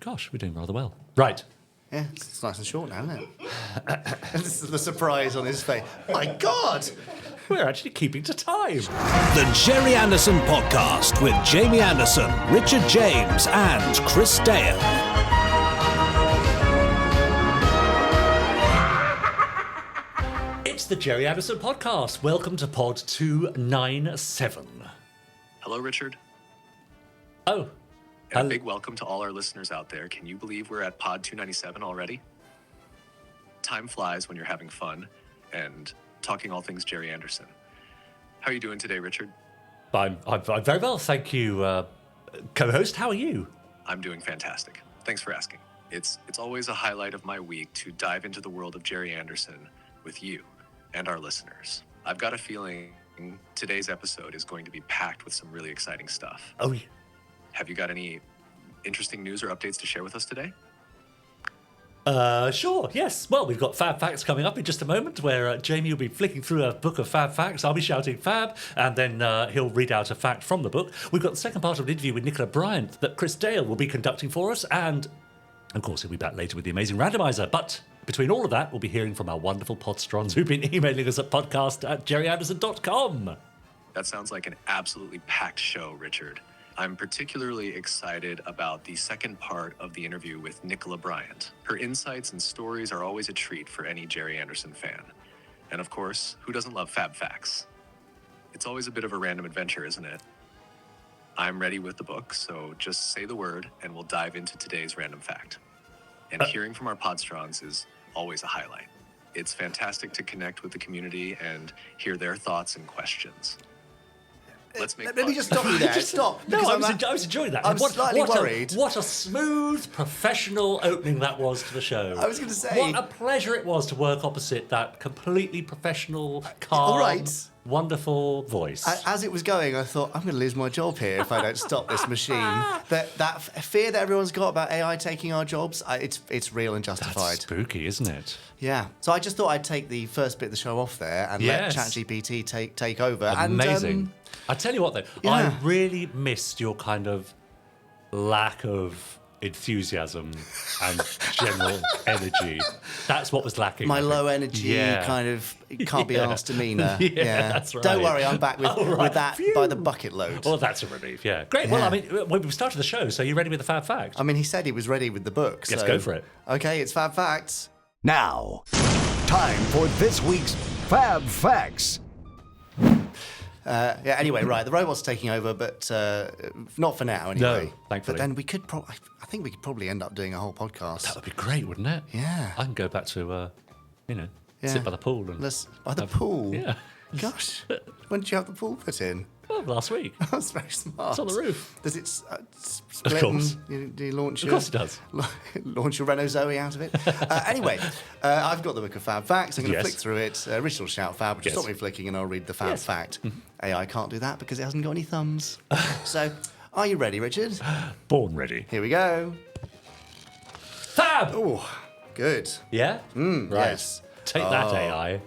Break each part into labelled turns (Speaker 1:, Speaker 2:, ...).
Speaker 1: Gosh, we're doing rather well. Right.
Speaker 2: Yeah, it's nice and short now, isn't it? This is the surprise on his face. My God!
Speaker 1: We're actually keeping to time.
Speaker 3: The Gerry Anderson Podcast with Jamie Anderson, Richard James, and Chris Dale.
Speaker 1: It's the Gerry Anderson Podcast. Welcome to Pod 297.
Speaker 4: Hello, Richard.
Speaker 1: Oh.
Speaker 4: And a big welcome to all our listeners out there. Can you believe we're at Pod 297 already? Time flies when you're having fun and talking all things Gerry Anderson. How are you doing today, Richard?
Speaker 1: I'm very well, thank you, co-host. How are you?
Speaker 4: I'm doing fantastic. Thanks for asking. It's always a highlight of my week to dive into the world of Gerry Anderson with you and our listeners. I've got a feeling today's episode is going to be packed with some really exciting stuff.
Speaker 1: Oh, yeah.
Speaker 4: Have you got any interesting news or updates to share with us today?
Speaker 1: Sure, yes. Well, we've got Fab Facts coming up in just a moment, where Jamie will be flicking through a book of Fab Facts. I'll be shouting Fab, and then he'll read out a fact from the book. We've got the second part of an interview with Nicola Bryant that Chris Dale will be conducting for us, and, of course, he'll be back later with the amazing Randomiser. But between all of that, we'll be hearing from our wonderful podsterons who've been emailing us at podcast@gerryanderson.com.
Speaker 4: That sounds like an absolutely packed show, Richard. I'm particularly excited about the second part of the interview with Nicola Bryant. Her insights and stories are always a treat for any Gerry Anderson fan. And of course, who doesn't love Fab Facts? It's always a bit of a random adventure, isn't it? I'm ready with the book, so just say the word and we'll dive into today's random fact. And hearing from our podsterons is always a highlight. It's fantastic to connect with the community and hear their thoughts and questions.
Speaker 2: Let me just stop you there. Stop.
Speaker 1: No, I was enjoying that.
Speaker 2: I'm slightly worried.
Speaker 1: What a smooth, professional opening that was to the show.
Speaker 2: I was going to say...
Speaker 1: What a pleasure it was to work opposite that completely professional, calm, wonderful voice.
Speaker 2: As it was going, I thought, I'm going to lose my job here if I don't stop this machine. That fear that everyone's got about AI taking our jobs, it's real and justified.
Speaker 1: That's spooky, isn't it?
Speaker 2: Yeah. So I just thought I'd take the first bit of the show off there and let ChatGPT take over.
Speaker 1: Amazing.
Speaker 2: And,
Speaker 1: I tell you what, though,
Speaker 2: yeah.
Speaker 1: I really missed your kind of lack of enthusiasm and general energy. That's what was lacking.
Speaker 2: My low energy kind of can't be asked demeanour.
Speaker 1: Yeah, that's right.
Speaker 2: Don't worry, I'm back with that by the bucket load.
Speaker 1: Well, that's a relief, yeah. Great.
Speaker 2: Yeah.
Speaker 1: Well, I mean, when we started the show, so you're ready with the Fab Fact?
Speaker 2: I mean, he said he was ready with the book.
Speaker 1: Let's go for it.
Speaker 2: Okay, it's Fab Facts.
Speaker 3: Now, time for this week's Fab Facts.
Speaker 2: Anyway, right, the robot's taking over, but not for now, anyway.
Speaker 1: No, thankfully.
Speaker 2: But then we could I think we could probably end up doing a whole podcast.
Speaker 1: That would be great, wouldn't it?
Speaker 2: Yeah.
Speaker 1: I can go back to, sit by the pool.
Speaker 2: By the pool?
Speaker 1: Yeah.
Speaker 2: Gosh, when did you have the pool put in?
Speaker 1: Well, last week.
Speaker 2: That's very smart.
Speaker 1: It's on the roof.
Speaker 2: Does it split?
Speaker 1: Of course.
Speaker 2: Do you launch
Speaker 1: Of course it does.
Speaker 2: Launch your Renault Zoe out of it? Anyway, I've got the book of Fab Facts. I'm going to flick through it. Rich will shout Fab. Just stop me flicking and I'll read the Fab Fact. AI can't do that because it hasn't got any thumbs. So, are you ready, Richard?
Speaker 1: Born ready.
Speaker 2: Here we go.
Speaker 1: Fab!
Speaker 2: Oh, good.
Speaker 1: Yeah?
Speaker 2: Right.
Speaker 1: Yes. Take that, AI.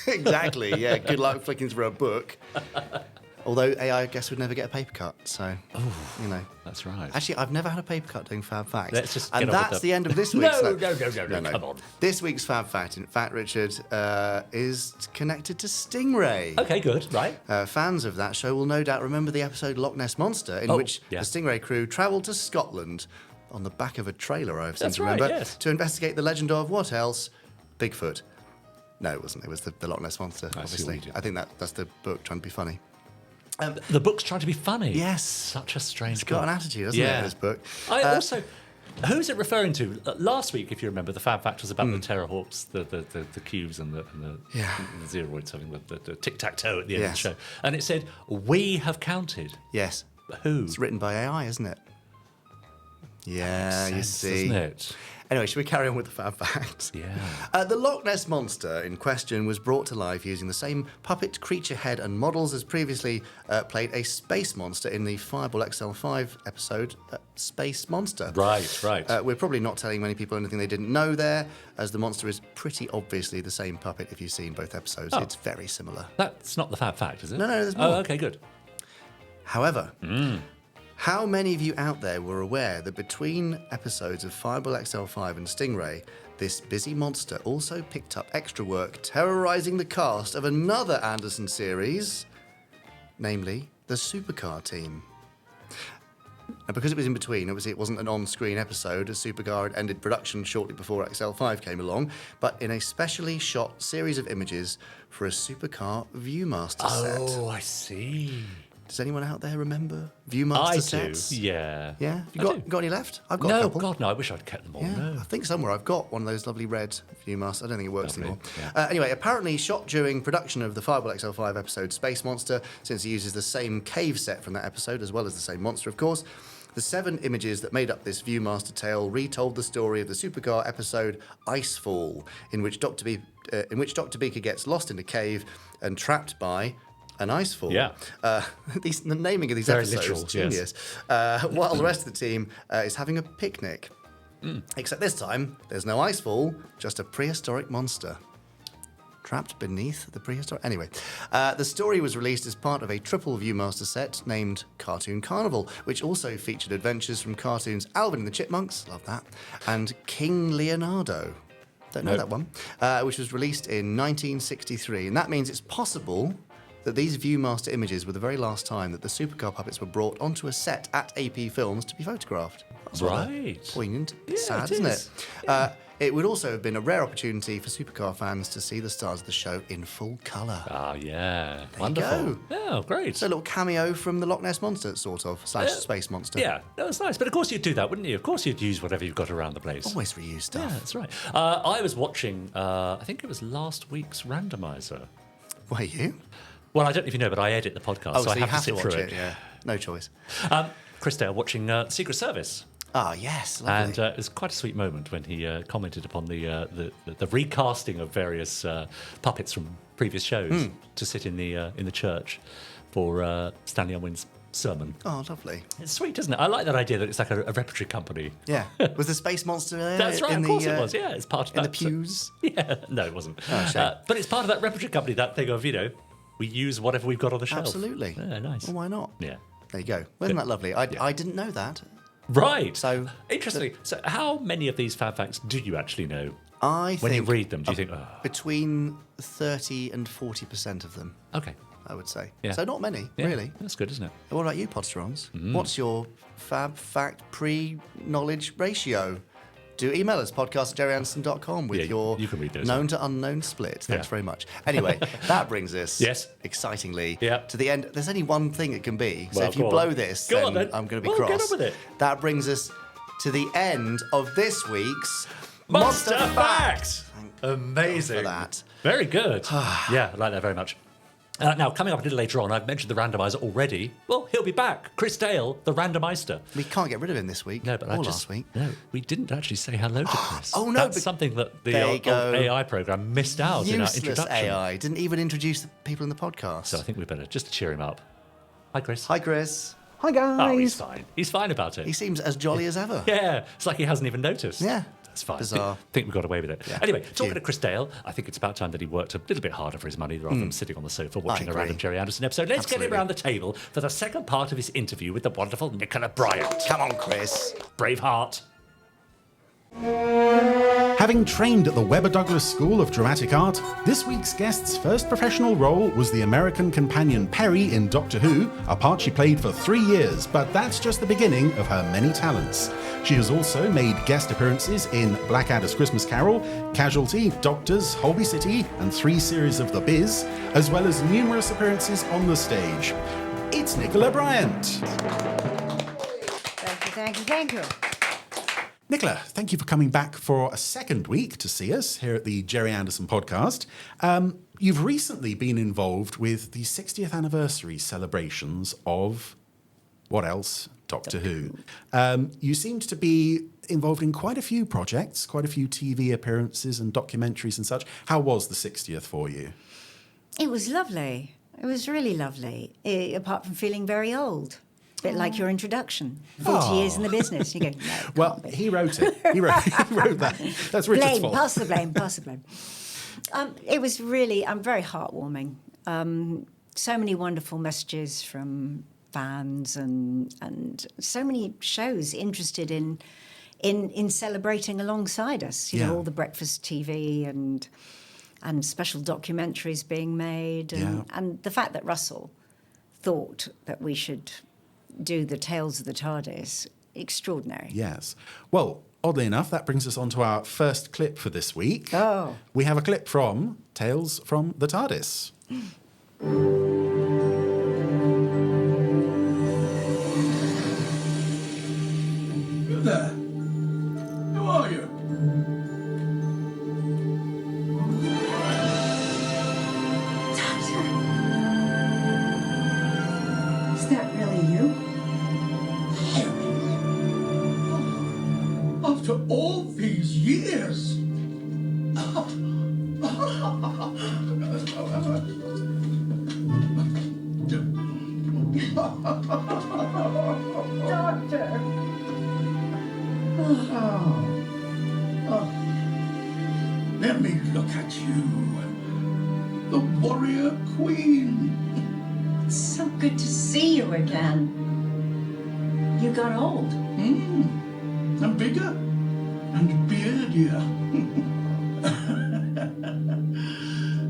Speaker 2: Exactly, yeah. Good luck flicking through a book. Although AI, I guess, would never get a paper cut, so,
Speaker 1: That's right.
Speaker 2: Actually, I've never had a paper cut doing Fab Facts.
Speaker 1: Let's just
Speaker 2: and that's the end of this week's...
Speaker 1: No, come on.
Speaker 2: This week's Fab Fact, in fact, Richard, is connected to Stingray.
Speaker 1: Okay, good, right.
Speaker 2: Fans of that show will no doubt remember the episode Loch Ness Monster, in which the Stingray crew travelled to Scotland on the back of a trailer, I seem to remember, to investigate the legend of, what else? Bigfoot. No, it wasn't. It was the Loch Ness Monster, obviously. I think that's the book trying to be funny.
Speaker 1: The book's trying to be funny.
Speaker 2: Yes.
Speaker 1: Such a strange
Speaker 2: It's got an attitude, hasn't it, this book?
Speaker 1: Who's it referring to? Last week, if you remember, the Fab Fact was about the Terrorhawks, the cubes and the Zeroids having the tic-tac-toe at the end of the show. And it said, "We have counted."
Speaker 2: Yes.
Speaker 1: Who?
Speaker 2: It's written by AI, isn't it? Yeah, you see.
Speaker 1: Doesn't it?
Speaker 2: Anyway, should we carry on with the Fab Facts?
Speaker 1: Yeah.
Speaker 2: The Loch Ness Monster in question was brought to life using the same puppet creature head and models as previously played a space monster in the Fireball XL5 episode, Space Monster.
Speaker 1: Right.
Speaker 2: We're probably not telling many people anything they didn't know there, as the monster is pretty obviously the same puppet if you've seen both episodes. It's very similar.
Speaker 1: That's not the Fab Fact, is it?
Speaker 2: No, there's more.
Speaker 1: Oh, okay, good.
Speaker 2: However, How many of you out there were aware that between episodes of Fireball XL5 and Stingray, this busy monster also picked up extra work terrorising the cast of another Anderson series, namely the Supercar team? And because it was in between, obviously it wasn't an on-screen episode, as Supercar had ended production shortly before XL5 came along, but in a specially shot series of images for a Supercar Viewmaster set.
Speaker 1: Oh, I see.
Speaker 2: Does anyone out there remember Viewmaster sets?
Speaker 1: I do, yeah.
Speaker 2: Yeah? Have you got any left? I've got a couple.
Speaker 1: God, no, I wish I'd kept them all.
Speaker 2: Yeah,
Speaker 1: No.
Speaker 2: I think somewhere I've got one of those lovely red Viewmaster. I don't think it works anymore.
Speaker 1: Yeah.
Speaker 2: Anyway, apparently shot during production of the Fireball XL5 episode Space Monster, since it uses the same cave set from that episode, as well as the same monster, of course. The 7 images that made up this Viewmaster tale retold the story of the Supercar episode Icefall, in which Dr. Beaker gets lost in a cave and trapped by an icefall.
Speaker 1: Yeah.
Speaker 2: The naming of these
Speaker 1: Very
Speaker 2: episodes
Speaker 1: literal,
Speaker 2: is genius. While the rest of the team is having a picnic. Except this time, there's no icefall, just a prehistoric monster. Trapped beneath the prehistoric... Anyway, the story was released as part of a triple Viewmaster set named Cartoon Carnival, which also featured adventures from cartoons Alvin and the Chipmunks, love that, and King Leonardo. Don't know that one. Which was released in 1963. And that means it's possible that these Viewmaster images were the very last time that the Supercar puppets were brought onto a set at AP Films to be photographed. That's
Speaker 1: Right.
Speaker 2: Poignant.
Speaker 1: Yeah,
Speaker 2: Sad,
Speaker 1: it
Speaker 2: isn't
Speaker 1: is.
Speaker 2: it? It would also have been a rare opportunity for Supercar fans to see the stars of the show in full colour.
Speaker 1: Ah, yeah.
Speaker 2: There
Speaker 1: Wonderful.
Speaker 2: you go.
Speaker 1: Oh, great.
Speaker 2: So a little cameo from the Loch Ness Monster, sort of, / Space Monster.
Speaker 1: Yeah, no, that's nice. But of course you'd do that, wouldn't you? Of course you'd use whatever you've got around the place.
Speaker 2: Always reuse stuff.
Speaker 1: Yeah, that's right. I was watching, I think it was last week's Randomiser.
Speaker 2: Were you?
Speaker 1: Well, I don't know if you know, but I edit the podcast, so I
Speaker 2: you
Speaker 1: have to sit
Speaker 2: watch
Speaker 1: through
Speaker 2: it. Yeah, no choice.
Speaker 1: Chris Dale watching Secret Service.
Speaker 2: Ah, yes, lovely.
Speaker 1: And it was quite a sweet moment when he commented upon the recasting of various puppets from previous shows to sit in the church for Stanley Unwin's sermon.
Speaker 2: Oh, lovely.
Speaker 1: It's sweet, isn't it? I like that idea that it's like a repertory company.
Speaker 2: Yeah. Was the Space Monster there?
Speaker 1: That's right, of course it was. Yeah, it's part of
Speaker 2: in
Speaker 1: that.
Speaker 2: the pews?
Speaker 1: Yeah, no, it wasn't.
Speaker 2: Oh, shame.
Speaker 1: But it's part of that repertory company, that thing of, we use whatever we've got on the shelf.
Speaker 2: Absolutely.
Speaker 1: Yeah, nice.
Speaker 2: Well, why not?
Speaker 1: Yeah.
Speaker 2: There you go. Wasn't that lovely? I didn't know that.
Speaker 1: Right.
Speaker 2: So
Speaker 1: interesting. So, how many of these Fab Facts do you actually know?
Speaker 2: I
Speaker 1: When you
Speaker 2: think
Speaker 1: read them, do you think, oh,
Speaker 2: between 30 and 40% of them,
Speaker 1: okay.
Speaker 2: I would say.
Speaker 1: Yeah.
Speaker 2: So not many,
Speaker 1: Yeah,
Speaker 2: really.
Speaker 1: That's good, isn't it?
Speaker 2: What about you, Podsterons? What's your Fab Fact pre-knowledge ratio? Do email us, podcast@gerryanderson.com with your
Speaker 1: you can read those
Speaker 2: known to unknown split. Thanks
Speaker 1: Yeah.
Speaker 2: very much. Anyway, that brings us,
Speaker 1: Yes.
Speaker 2: excitingly,
Speaker 1: Yeah.
Speaker 2: to the end. There's only one thing it can be. So
Speaker 1: Well,
Speaker 2: if you
Speaker 1: go
Speaker 2: blow
Speaker 1: on.
Speaker 2: this,
Speaker 1: Go
Speaker 2: then
Speaker 1: on, then.
Speaker 2: I'm going to be
Speaker 1: Well,
Speaker 2: cross.
Speaker 1: get on with it.
Speaker 2: That brings us to the end of this week's
Speaker 1: Monster Facts!
Speaker 2: Thank
Speaker 1: Amazing.
Speaker 2: God for that.
Speaker 1: Very good. Yeah, I like that very much. Now, coming up a little later on, I've mentioned the randomiser already. Well, he'll be back. Chris Dale, the randomizer.
Speaker 2: We can't get rid of him this week.
Speaker 1: No, but
Speaker 2: or
Speaker 1: I just
Speaker 2: last week.
Speaker 1: No, we didn't actually say hello to Chris.
Speaker 2: Oh, no,
Speaker 1: that's
Speaker 2: but-
Speaker 1: something that the
Speaker 2: There you
Speaker 1: old
Speaker 2: go.
Speaker 1: AI program missed out in our
Speaker 2: Useless
Speaker 1: introduction.
Speaker 2: AI. Didn't even introduce the people in the podcast.
Speaker 1: So I think we better just cheer him up. Hi, Chris.
Speaker 2: Hi, Chris.
Speaker 5: Hi guys.
Speaker 1: Oh, he's fine. He's fine about it.
Speaker 2: He seems as jolly as ever.
Speaker 1: Yeah, it's like he hasn't even noticed.
Speaker 2: Yeah.
Speaker 1: That's fine.
Speaker 2: Bizarre.
Speaker 1: I think we got away with it.
Speaker 2: Yeah.
Speaker 1: Anyway, talking
Speaker 2: Phew.
Speaker 1: to Chris Dale, I think it's about time that he worked a little bit harder for his money rather than sitting on the sofa watching a
Speaker 2: agree.
Speaker 1: random Gerry Anderson episode. Let's get him
Speaker 2: Absolutely.
Speaker 1: around the table for the second part of his interview with the wonderful Nicola Bryant.
Speaker 2: Come on, Chris.
Speaker 1: Braveheart.
Speaker 5: Having trained at the Webber Douglas School of Dramatic Art, this week's guest's first professional role was the American companion Perry in Doctor Who, a part she played for 3 years, but that's just the beginning of her many talents. She has also made guest appearances in Blackadder's Christmas Carol, Casualty, Doctors, Holby City, and 3 series of The Biz, as well as numerous appearances on the stage. It's Nicola Bryant.
Speaker 6: Thank you.
Speaker 5: Nicola, thank you for coming back for a second week to see us here at the Gerry Anderson podcast. You've recently been involved with the 60th anniversary celebrations of, what else? Doctor Who. You seemed to be involved in quite a few projects, quite a few TV appearances and documentaries and such. How was the 60th for you?
Speaker 6: It was lovely. It was really lovely, apart from feeling very old. A bit like your introduction. 40 years in the business. You go, no, it
Speaker 5: Well,
Speaker 6: can't be.
Speaker 5: he wrote it. He wrote that. That's Richard's
Speaker 6: Blame,
Speaker 5: fault.
Speaker 6: pass the blame, pass the blame. It was really, very heartwarming. So many wonderful messages from fans and so many shows interested in celebrating alongside us. You know, all the breakfast TV and special documentaries being made, and the fact that Russell thought that we should do the Tales of the TARDIS, extraordinary.
Speaker 5: Yes. Well, oddly enough, that brings us on to our first clip for this week.
Speaker 6: Oh.
Speaker 5: We have a clip from Tales from the TARDIS.
Speaker 7: You there? Who are you?
Speaker 8: Doctor! Is that really you?
Speaker 7: After all these years?
Speaker 8: Doctor!
Speaker 7: Let me look at you. The warrior queen.
Speaker 8: It's so good to see you again. You got old.
Speaker 7: And bigger. And beardier.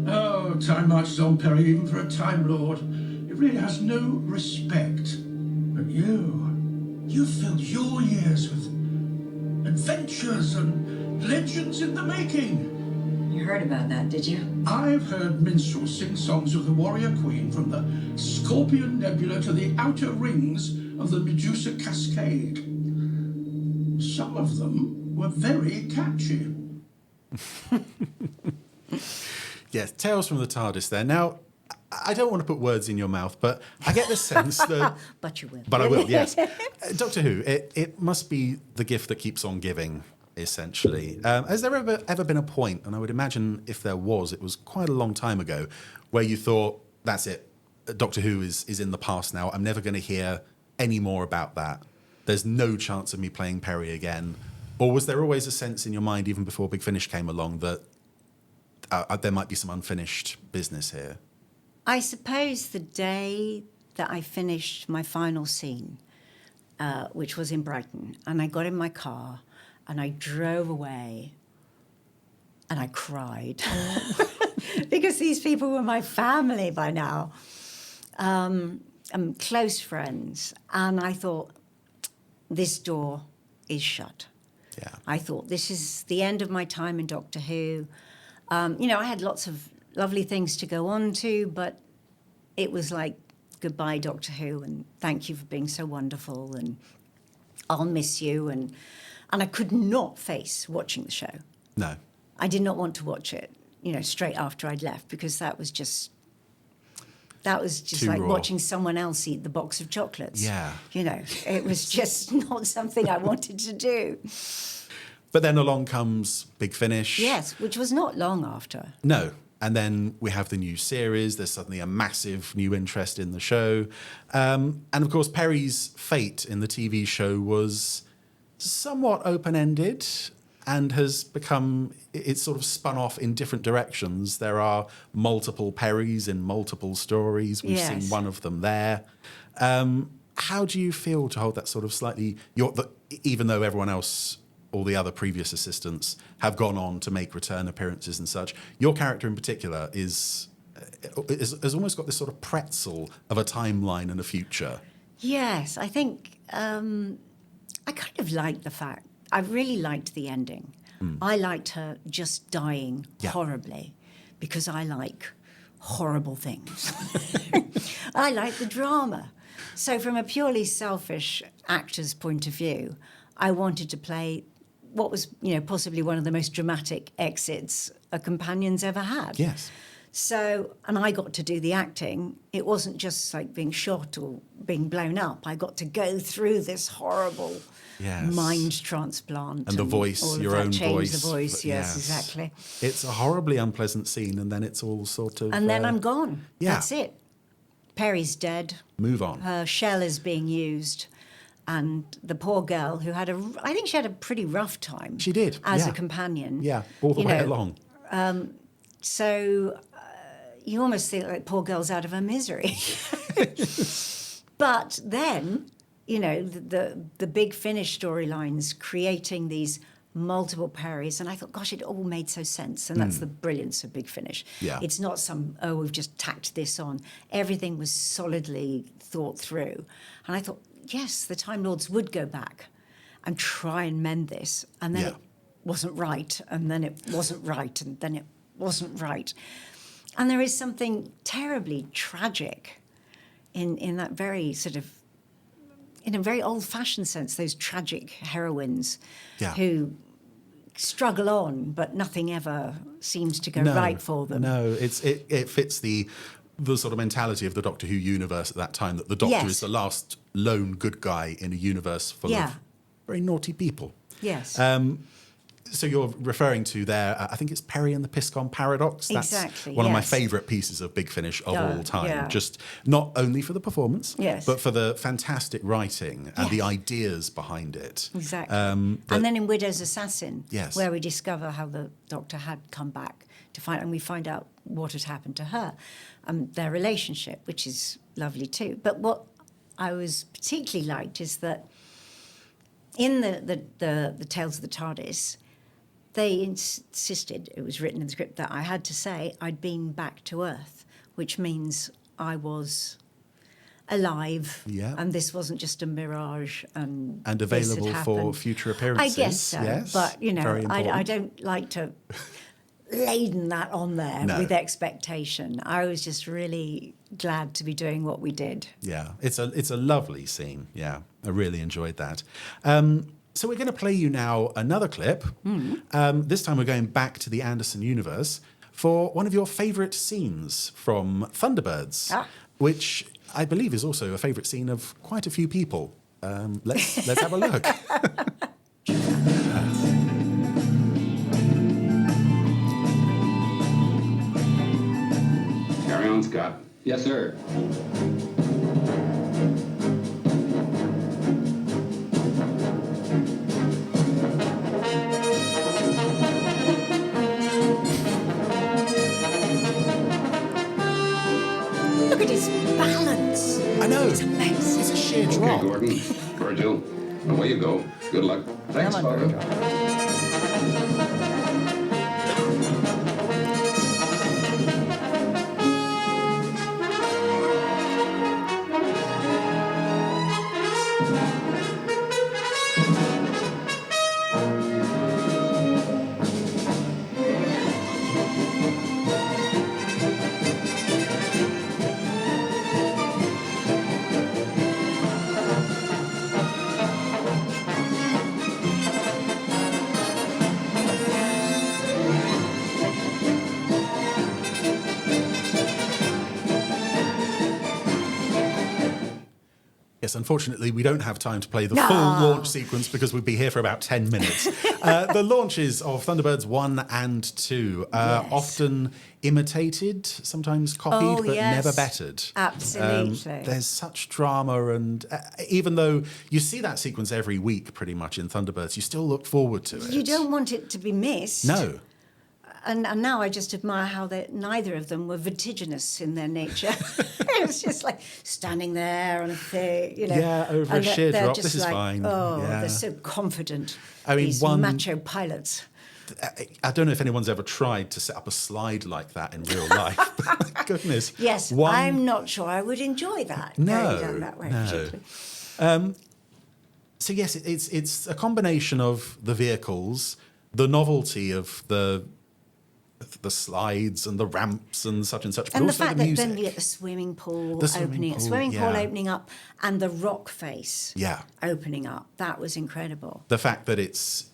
Speaker 7: Oh, time marches on, Perry, even for a Time Lord. It really has no respect. But you filled your years with adventures and legends in the making.
Speaker 8: You heard about that, did you?
Speaker 7: I've heard minstrels sing songs of the warrior queen from the Scorpion Nebula to the outer rings of the Medusa Cascade. Some of them were very catchy.
Speaker 5: Yes, Tales from the TARDIS there. Now, I don't want to put words in your mouth, but I get the sense that...
Speaker 6: But you will.
Speaker 5: But I will, yes. Doctor Who, it must be the gift that keeps on giving, essentially. Has there ever been a point, and I would imagine if there was, it was quite a long time ago, where you thought, that's it, Doctor Who is in the past now, I'm never going to hear any more about that. There's no chance of me playing Perry again. Or was there always a sense in your mind, even before Big Finish came along, that there might be some unfinished business here?
Speaker 6: I suppose the day that I finished my final scene, which was in Brighton, and I got in my car and I drove away and I cried because these people were my family by now, close friends. And I thought, this door is shut.
Speaker 5: Yeah.
Speaker 6: I thought, this is the end of my time in Doctor Who. I had lots of lovely things to go on to, but it was like, goodbye, Doctor Who, and thank you for being so wonderful, and I'll miss you. And I could not face watching the show.
Speaker 5: No.
Speaker 6: I did not want to watch it, straight after I'd left, because that was just
Speaker 5: Too
Speaker 6: like
Speaker 5: raw.
Speaker 6: watching someone else eat the box of chocolates.
Speaker 5: Yeah.
Speaker 6: It was just not something I wanted to do.
Speaker 5: But then along comes Big Finish.
Speaker 6: Yes, which was not long after.
Speaker 5: No. And then we have the new series. There's suddenly a massive new interest in the show. And of course, Perry's fate in the TV show was somewhat open-ended and has become, it's sort of spun off in different directions. There are multiple Perrys in multiple stories. We've seen one of them there. How do you feel to hold that sort of slightly, even though everyone else, all the other previous assistants have gone on to make return appearances and such, your character in particular has almost got this sort of pretzel of a timeline and a future?
Speaker 6: Yes, I think I kind of liked the fact, I really liked the ending. I liked her just dying horribly, because I like horrible things. I like the drama. So from a purely selfish actor's point of view, I wanted to play what was, possibly one of the most dramatic exits a companion's ever had.
Speaker 5: Yes.
Speaker 6: So, and I got to do the acting. It wasn't just like being shot or being blown up. I got to go through this horrible mind transplant.
Speaker 5: And the voice, your own voice.
Speaker 6: The voice, yes, exactly.
Speaker 5: It's a horribly unpleasant scene, and then it's all sort of...
Speaker 6: And then I'm gone.
Speaker 5: Yeah.
Speaker 6: That's it. Perry's dead.
Speaker 5: Move on.
Speaker 6: Her shell is being used. And the poor girl who I think she had a pretty rough time.
Speaker 5: She did,
Speaker 6: as a companion.
Speaker 5: Yeah, all the way along.
Speaker 6: So you almost think like poor girl's out of her misery. But then, the Big Finish storylines creating these multiple Perrys, and I thought, gosh, it all made so sense, and that's the brilliance of Big Finish.
Speaker 5: Yeah.
Speaker 6: It's not we've just tacked this on. Everything was solidly thought through. And I thought, yes, the Time Lords would go back and try and mend this, and then it wasn't right, and then it wasn't right, and then it wasn't right. And there is something terribly tragic in that very sort of, in a very old-fashioned sense, those tragic heroines who struggle on, but nothing ever seems to go right for them.
Speaker 5: No, it fits the sort of mentality of the Doctor Who universe at that time, that the Doctor is the last lone good guy in a universe full of very naughty people.
Speaker 6: Yes.
Speaker 5: So you're referring to there, I think it's Perry and the Piscon Paradox. That's
Speaker 6: exactly,
Speaker 5: one of my favourite pieces of Big Finish of all time.
Speaker 6: Yeah.
Speaker 5: Just not only for the performance,
Speaker 6: Yes.
Speaker 5: but for the fantastic writing and the ideas behind it.
Speaker 6: Exactly. And then in Widow's Assassin, where we discover how the Doctor had come back and we find out what had happened to her, their relationship, which is lovely too. But what I was particularly liked is that in the Tales of the TARDIS, they insisted, it was written in the script, that I had to say I'd been back to Earth, which means I was alive, and this wasn't just a mirage. And
Speaker 5: available for future appearances.
Speaker 6: I guess so,
Speaker 5: yes.
Speaker 6: But, I don't like to laden that on there with expectation. I was just really glad to be doing what we did.
Speaker 5: Yeah, it's a lovely scene. Yeah, I really enjoyed that. So we're going to play you now another clip. This time we're going back to the Anderson universe for one of your favourite scenes from Thunderbirds, which I believe is also a favourite scene of quite a few people. Let's have a look.
Speaker 9: Carry on, Scott. Yes, sir.
Speaker 6: Look at his balance.
Speaker 5: I know.
Speaker 6: It's amazing.
Speaker 5: It's a sheer drop.
Speaker 9: Okay, Gordon. Virgil, away you go. Good luck. Thanks,
Speaker 6: Come on,
Speaker 9: Virgil.
Speaker 5: Yes, unfortunately, we don't have time to play the full launch sequence because we'd be here for about 10 minutes. The launches of Thunderbirds 1 and 2 are often imitated, sometimes copied, but never bettered.
Speaker 6: Absolutely.
Speaker 5: There's such drama, and even though you see that sequence every week pretty much in Thunderbirds, you still look forward to it.
Speaker 6: You don't want it to be missed.
Speaker 5: No.
Speaker 6: And now I just admire how neither of them were vertiginous in their nature. It was just like standing there on a thing,
Speaker 5: Yeah, over a sheer drop.
Speaker 6: Just
Speaker 5: this is fine.
Speaker 6: Oh,
Speaker 5: yeah.
Speaker 6: They're so confident.
Speaker 5: I mean,
Speaker 6: these macho pilots.
Speaker 5: I don't know if anyone's ever tried to set up a slide like that in real life. But goodness.
Speaker 6: Yes, I'm not sure I would enjoy that.
Speaker 5: No,
Speaker 6: going down that way,
Speaker 5: no.
Speaker 6: particularly.
Speaker 5: So yes, it's a combination of the vehicles, the novelty of the slides and the ramps and such, but
Speaker 6: and
Speaker 5: also
Speaker 6: the fact
Speaker 5: the
Speaker 6: that
Speaker 5: music.
Speaker 6: then you get the swimming pool
Speaker 5: Swimming
Speaker 6: pool opening up, and the rock face opening up. That was incredible.
Speaker 5: The fact that it's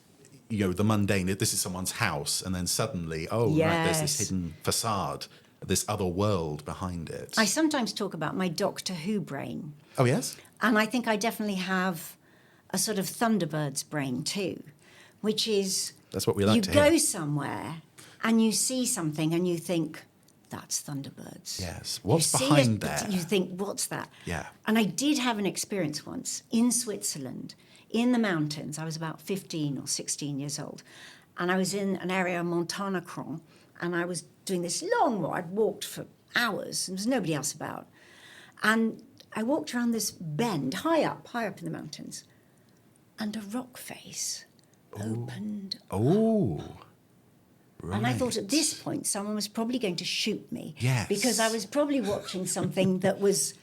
Speaker 5: the mundane. This is someone's house, and then suddenly, right, there's this hidden facade, this other world behind it.
Speaker 6: I sometimes talk about my Doctor Who brain.
Speaker 5: Oh yes,
Speaker 6: and I think I definitely have a sort of Thunderbirds brain too, which is
Speaker 5: that's what we like to hear.
Speaker 6: You go somewhere and you see something and you think, that's Thunderbirds.
Speaker 5: Yes. What's behind there?
Speaker 6: You think, what's that?
Speaker 5: Yeah.
Speaker 6: And I did have an experience once in Switzerland, in the mountains. I was about 15 or 16 years old. And I was in an area, Montana Cron, and I was doing this long walk. I'd walked for hours, and there was nobody else about. And I walked around this bend, high up in the mountains, and a rock face opened up.
Speaker 5: Oh. Right.
Speaker 6: And I thought at this point someone was probably going to shoot me.
Speaker 5: Yes.
Speaker 6: Because I was probably watching something that was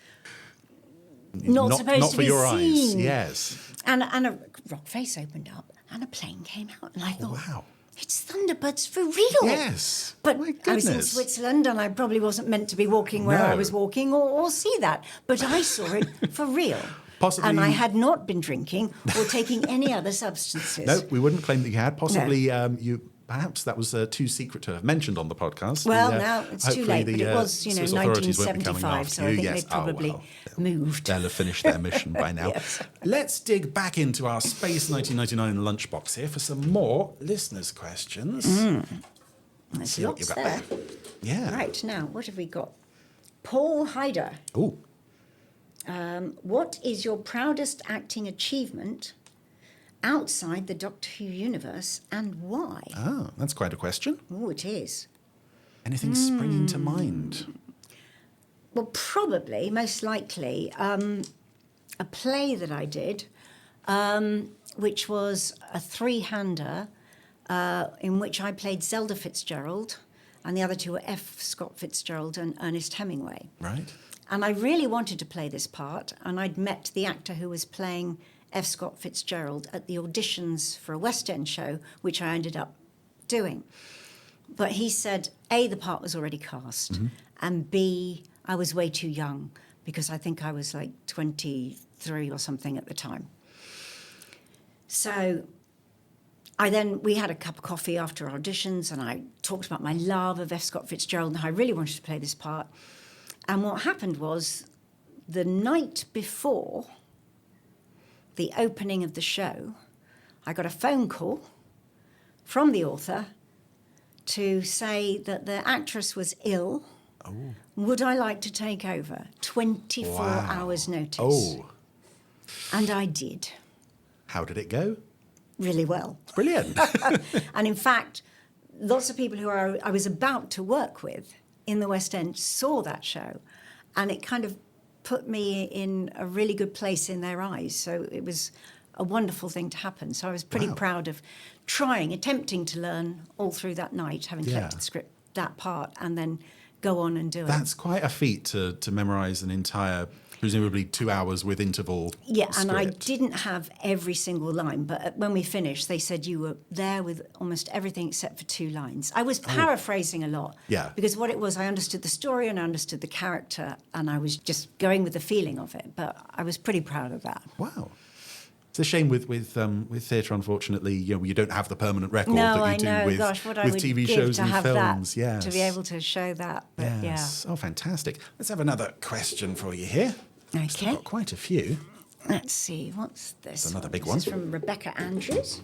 Speaker 6: not supposed to
Speaker 5: for
Speaker 6: be
Speaker 5: your
Speaker 6: seen.
Speaker 5: eyes. Yes.
Speaker 6: And a rock face opened up and a plane came out. And I thought,
Speaker 5: wow.
Speaker 6: It's Thunderbirds for real.
Speaker 5: Yes.
Speaker 6: But
Speaker 5: My
Speaker 6: I was in
Speaker 5: goodness.
Speaker 6: Switzerland and I probably wasn't meant to be walking where I was walking or see that. But I saw it for real.
Speaker 5: Possibly.
Speaker 6: And I had not been drinking or taking any other substances.
Speaker 5: No, we wouldn't claim that you had. Possibly perhaps that was too secret to have mentioned on the podcast.
Speaker 6: Well, now it's too late, but it was,
Speaker 5: Swiss authorities won't be coming
Speaker 6: 1975,
Speaker 5: after
Speaker 6: so
Speaker 5: you.
Speaker 6: I think
Speaker 5: Yes.
Speaker 6: they probably moved.
Speaker 5: They'll have finished their mission by now.
Speaker 6: Yes.
Speaker 5: Let's dig back into our Space 1999 lunchbox here for some more listeners' questions.
Speaker 6: There's
Speaker 5: See what you've
Speaker 6: lots
Speaker 5: got there. Yeah.
Speaker 6: Right, now, what have we got? Paul Hyder.
Speaker 5: Oh,
Speaker 6: What is your proudest acting achievement outside the Doctor Who universe and why?
Speaker 5: oh, that's quite a question.
Speaker 6: Oh, it is.
Speaker 5: Anything springing to mind?
Speaker 6: Well, probably, most likely, a play that I did, which was a three-hander in which I played Zelda Fitzgerald, and the other two were F. Scott Fitzgerald and Ernest Hemingway.
Speaker 5: Right.
Speaker 6: And I really wanted to play this part, and I'd met the actor who was playing F. Scott Fitzgerald at the auditions for a West End show, which I ended up doing. But he said, A, the part was already cast, and B, I was way too young, because I think I was like 23 or something at the time. So we had a cup of coffee after auditions, and I talked about my love of F. Scott Fitzgerald and how I really wanted to play this part. And what happened was, the night before the opening of the show, I got a phone call from the author to say that the actress was ill.
Speaker 5: Oh.
Speaker 6: Would I like to take over? 24 hours notice.
Speaker 5: Oh.
Speaker 6: And I did.
Speaker 5: How did it go?
Speaker 6: Really well.
Speaker 5: Brilliant.
Speaker 6: And in fact, lots of people who I was about to work with in the West End saw that show, and it kind of put me in a really good place in their eyes. So it was a wonderful thing to happen. So I was pretty proud of attempting to learn all through that night, having collected the script, that part, and then go on and do it.
Speaker 5: That's quite a feat to memorise an entire, presumably 2 hours with interval
Speaker 6: and I
Speaker 5: script.
Speaker 6: didn't have every single line, but when we finished, they said you were there with almost everything except for 2 lines. I was paraphrasing a lot.
Speaker 5: Yeah.
Speaker 6: Because what it was, I understood the story and I understood the character, and I was just going with the feeling of it, but I was pretty proud of that.
Speaker 5: Wow. It's a shame with theatre, unfortunately, you don't have the permanent record that you do with TV shows and films.
Speaker 6: That, to be able to show that. But
Speaker 5: yes. Oh, fantastic. Let's have another question for you here.
Speaker 6: Okay.
Speaker 5: Still got quite a few.
Speaker 6: Let's see, what's this?
Speaker 5: It's another big
Speaker 6: This
Speaker 5: one.
Speaker 6: is from Rebecca Andrews.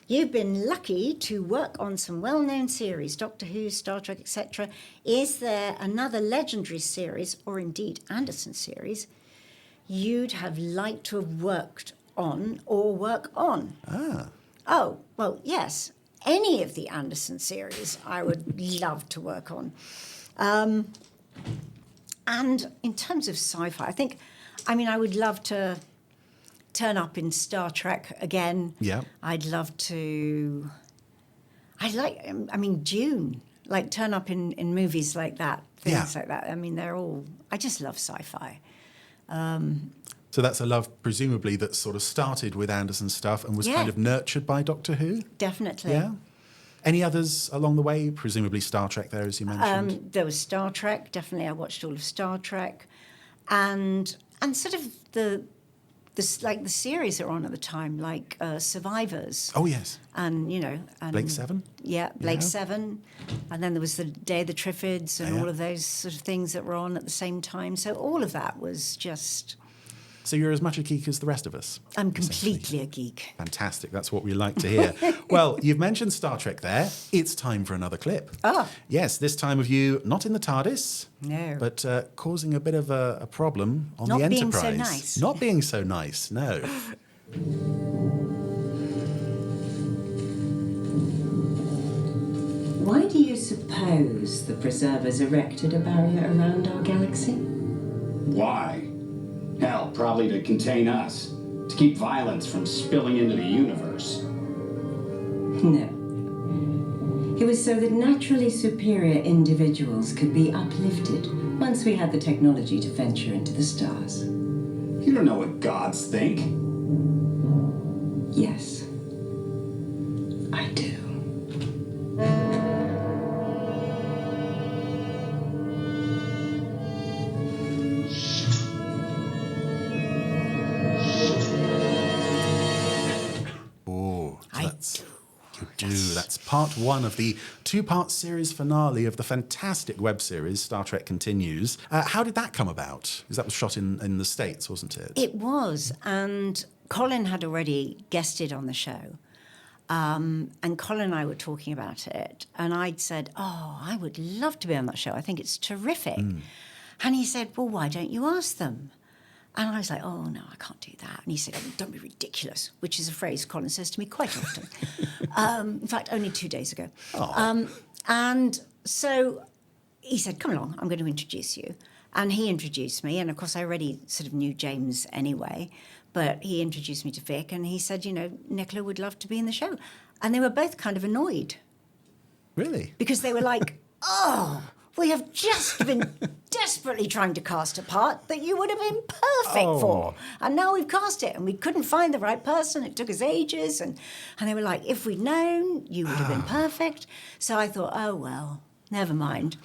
Speaker 6: You've been lucky to work on some well-known series, Doctor Who, Star Trek, etc. Is there another legendary series, or indeed Anderson series, you'd have liked to have worked on or work on? Oh, well, yes. Any of the Anderson series I would love to work on. And in terms of sci-fi, I would love to turn up in Star Trek again.
Speaker 5: Yeah.
Speaker 6: I'd love to... Dune. Like, turn up in movies like that, things like that. They're all... I just love sci-fi.
Speaker 5: So that's a love, presumably, that sort of started with Anderson stuff and was kind of nurtured by Doctor Who?
Speaker 6: Definitely.
Speaker 5: Yeah. Any others along the way? Presumably Star Trek there, as you mentioned.
Speaker 6: There was Star Trek. Definitely, I watched all of Star Trek. And sort of the series that were on at the time, like Survivors.
Speaker 5: Oh, yes.
Speaker 6: And, And
Speaker 5: Blake 7?
Speaker 6: Yeah, Blake 7. And then there was the Day of the Triffids and all of those sort of things that were on at the same time. So all of that was just...
Speaker 5: So you're as much a geek as the rest of us?
Speaker 6: I'm completely a geek.
Speaker 5: Fantastic. That's what we like to hear. Well, you've mentioned Star Trek there. It's time for another clip. Yes, this time of you, not in the TARDIS.
Speaker 6: No.
Speaker 5: But causing a bit of a problem on
Speaker 6: Not
Speaker 5: the
Speaker 6: being
Speaker 5: Enterprise.
Speaker 6: so nice.
Speaker 5: Not being so nice, no.
Speaker 10: Why do you suppose the preservers erected a barrier around our galaxy?
Speaker 7: Why?
Speaker 10: Hell, probably to contain us. To keep violence from spilling into the universe.
Speaker 8: No. It was so that naturally superior individuals could be uplifted once we had the technology to venture into the stars.
Speaker 10: You don't know what gods think.
Speaker 8: Yes, I do.
Speaker 5: That's part one of the two-part series finale of the fantastic web series Star Trek Continues. How did that come about? Because that was shot in the States, wasn't it?
Speaker 6: It was, and Colin had already guested on the show. And Colin and I were talking about it, and I'd said, oh, I would love to be on that show. I think it's terrific. And he said, well, why don't you ask them? And I was like, oh, no, I can't do that. And he said, oh, don't be ridiculous, which is a phrase Colin says to me quite often. In fact, only 2 days ago. And so he said, come along, I'm going to introduce you. And he introduced me. And, of course, I already sort of knew James anyway. But he introduced me to Vic, and he said, you know, Nicola would love to be in the show. And they were both kind of annoyed.
Speaker 5: Really?
Speaker 6: Because they were like, oh, we have just been desperately trying to cast a part that you would have been perfect for. And now we've cast it, and we couldn't find the right person. It took us ages. And they were like, if we'd known, you would have been perfect. So I thought, oh, well, never mind.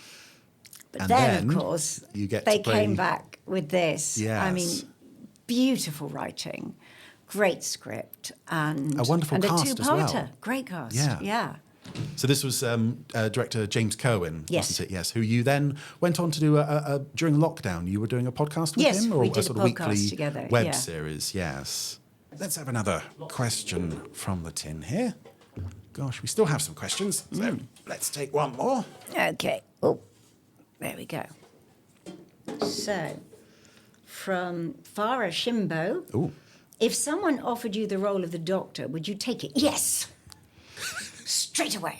Speaker 6: But
Speaker 5: and
Speaker 6: then, of course, they came back with this.
Speaker 5: Yes.
Speaker 6: I mean, beautiful writing, great script, and
Speaker 5: a wonderful cast
Speaker 6: a two-parter.
Speaker 5: as well.
Speaker 6: Great cast,
Speaker 5: yeah. So this was director James Cohen, wasn't it? Yes, who you then went on to do during lockdown. You were doing a podcast with him, or
Speaker 6: we did
Speaker 5: a sort of weekly
Speaker 6: together.
Speaker 5: web series. Yes. Let's have another question from the tin here. Gosh, we still have some questions, so let's take one more.
Speaker 6: Okay. Oh, there we go. So, from Farah Shimbo.
Speaker 5: Ooh.
Speaker 6: If someone offered you the role of the Doctor, would you take it? Yes. Straight away.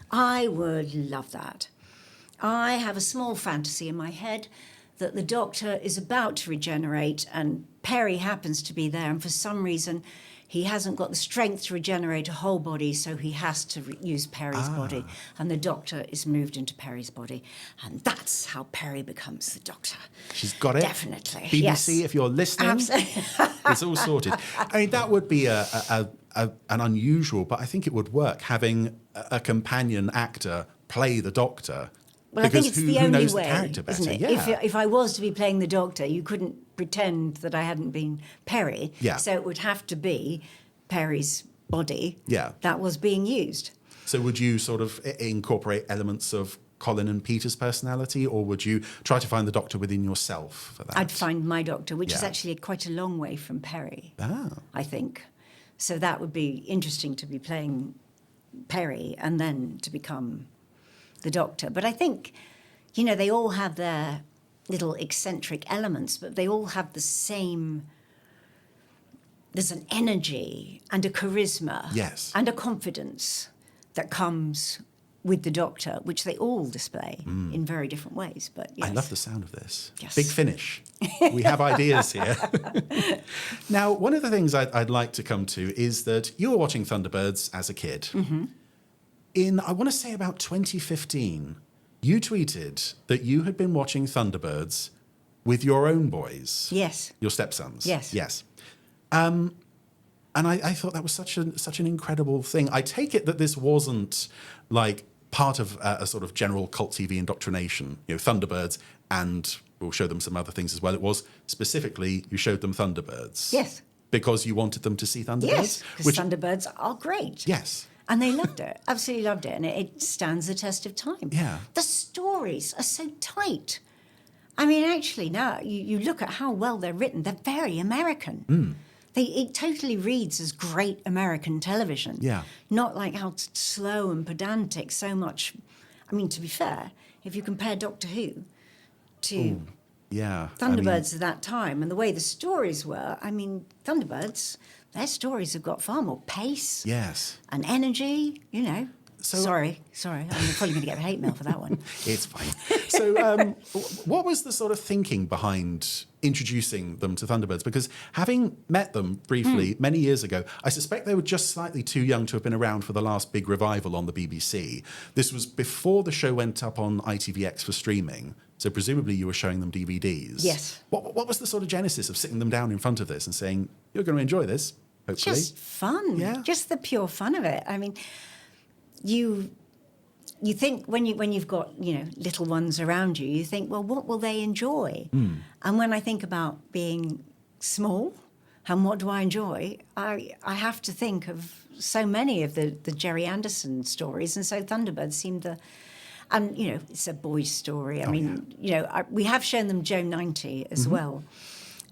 Speaker 6: I would love that. I have a small fantasy in my head that the Doctor is about to regenerate and Perry happens to be there, and for some reason he hasn't got the strength to regenerate a whole body, so he has to use Perry's body, and the Doctor is moved into Perry's body, and that's how Perry becomes the Doctor.
Speaker 5: She's got it.
Speaker 6: Definitely.
Speaker 5: BBC,
Speaker 6: yes.
Speaker 5: If you're listening,
Speaker 6: absolutely.
Speaker 5: It's all sorted. I mean, that would be an unusual, but I think it would work, having a companion actor play the Doctor.
Speaker 6: Well, I think it's the only way,
Speaker 5: the character better?
Speaker 6: Isn't it?
Speaker 5: Yeah.
Speaker 6: If I was to be playing the Doctor, you couldn't pretend that I hadn't been Perry.
Speaker 5: Yeah.
Speaker 6: So it would have to be Perry's body that was being used.
Speaker 5: So would you sort of incorporate elements of Colin and Peter's personality, or would you try to find the Doctor within yourself for that?
Speaker 6: I'd find my Doctor, which is actually quite a long way from Perry, I think. So that would be interesting, to be playing Perry and then to become the Doctor. But I think, you know, they all have their little eccentric elements, but they all have the same... There's an energy and a charisma and a confidence that comes with the Doctor, which they all display in very different ways. But yes.
Speaker 5: I love the sound of this.
Speaker 6: Yes.
Speaker 5: Big finish. We have ideas here. Now, one of the things I'd like to come to is that you were watching Thunderbirds as a kid.
Speaker 6: Mm-hmm.
Speaker 5: In, I want to say, about 2015, you tweeted that you had been watching Thunderbirds with your own boys.
Speaker 6: Yes.
Speaker 5: Your stepsons.
Speaker 6: Yes.
Speaker 5: Yes. And I thought that was such an incredible thing. I take it that this wasn't like part of a sort of general cult TV indoctrination, you know, Thunderbirds, and we'll show them some other things as well. It was specifically you showed them Thunderbirds.
Speaker 6: Yes.
Speaker 5: Because you wanted them to see Thunderbirds?
Speaker 6: Yes, because Thunderbirds are great.
Speaker 5: Yes.
Speaker 6: And they loved it, absolutely loved it, and it stands the test of time.
Speaker 5: Yeah.
Speaker 6: The stories are so tight. I mean, actually, now you look at how well they're written, they're very American. It totally reads as great American television. Yeah. Not like how slow and pedantic so much. I mean, to be fair, if you compare Doctor Who to Thunderbirds of that time and the way the stories were, I mean, Thunderbirds, their stories have got far more pace.
Speaker 5: Yes.
Speaker 6: And energy, you know. Sorry. I'm probably going to get hate mail for that one.
Speaker 5: It's fine. So what was the sort of thinking behind introducing them to Thunderbirds? Because having met them briefly many years ago, I suspect they were just slightly too young to have been around for the last big revival on the BBC. This was before the show went up on ITVX for streaming. So presumably you were showing them DVDs.
Speaker 6: Yes.
Speaker 5: What was the sort of genesis of sitting them down in front of this and saying, you're going to enjoy this, hopefully?
Speaker 6: Just fun.
Speaker 5: Yeah.
Speaker 6: Just the pure fun of it. I mean, you think when you've got, little ones around you, you think, well, what will they enjoy? And when I think about being small and what do I enjoy, I have to think of so many of the Gerry Anderson stories. And so Thunderbirds seemed and, it's a boy's story. We have shown them Joe 90 as well,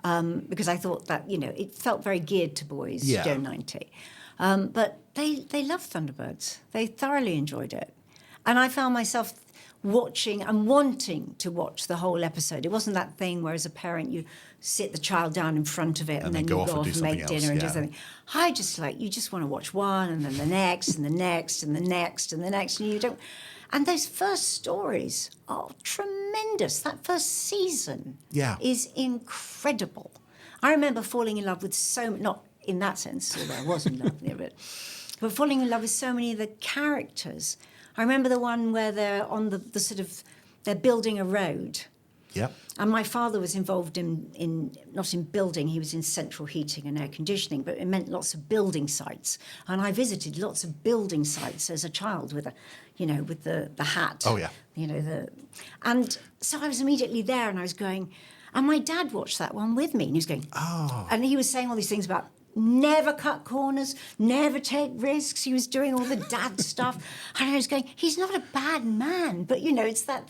Speaker 6: because I thought that, it felt very geared to boys, Joe 90. But they love Thunderbirds. They thoroughly enjoyed it. And I found myself watching and wanting to watch the whole episode. It wasn't that thing where as a parent you sit the child down in front of it and then you go off and make dinner and do something. I just you just want to watch one and then the next and the next and the next and the next, and you don't. And those first stories are tremendous. That first season is incredible. I remember falling in love with not in that sense, although I was in love with it, but falling in love with so many of the characters. I remember the one where they're on the sort of, they're building a road.
Speaker 5: Yep.
Speaker 6: And my father was involved in not in building, he was in central heating and air conditioning, but it meant lots of building sites. And I visited lots of building sites as a child with with the hat.
Speaker 5: Oh, yeah.
Speaker 6: And so I was immediately there and I was going, and my dad watched that one with me and he was going,
Speaker 5: oh.
Speaker 6: And he was saying all these things about never cut corners, never take risks. He was doing all the dad stuff. And I was going, he's not a bad man, but it's that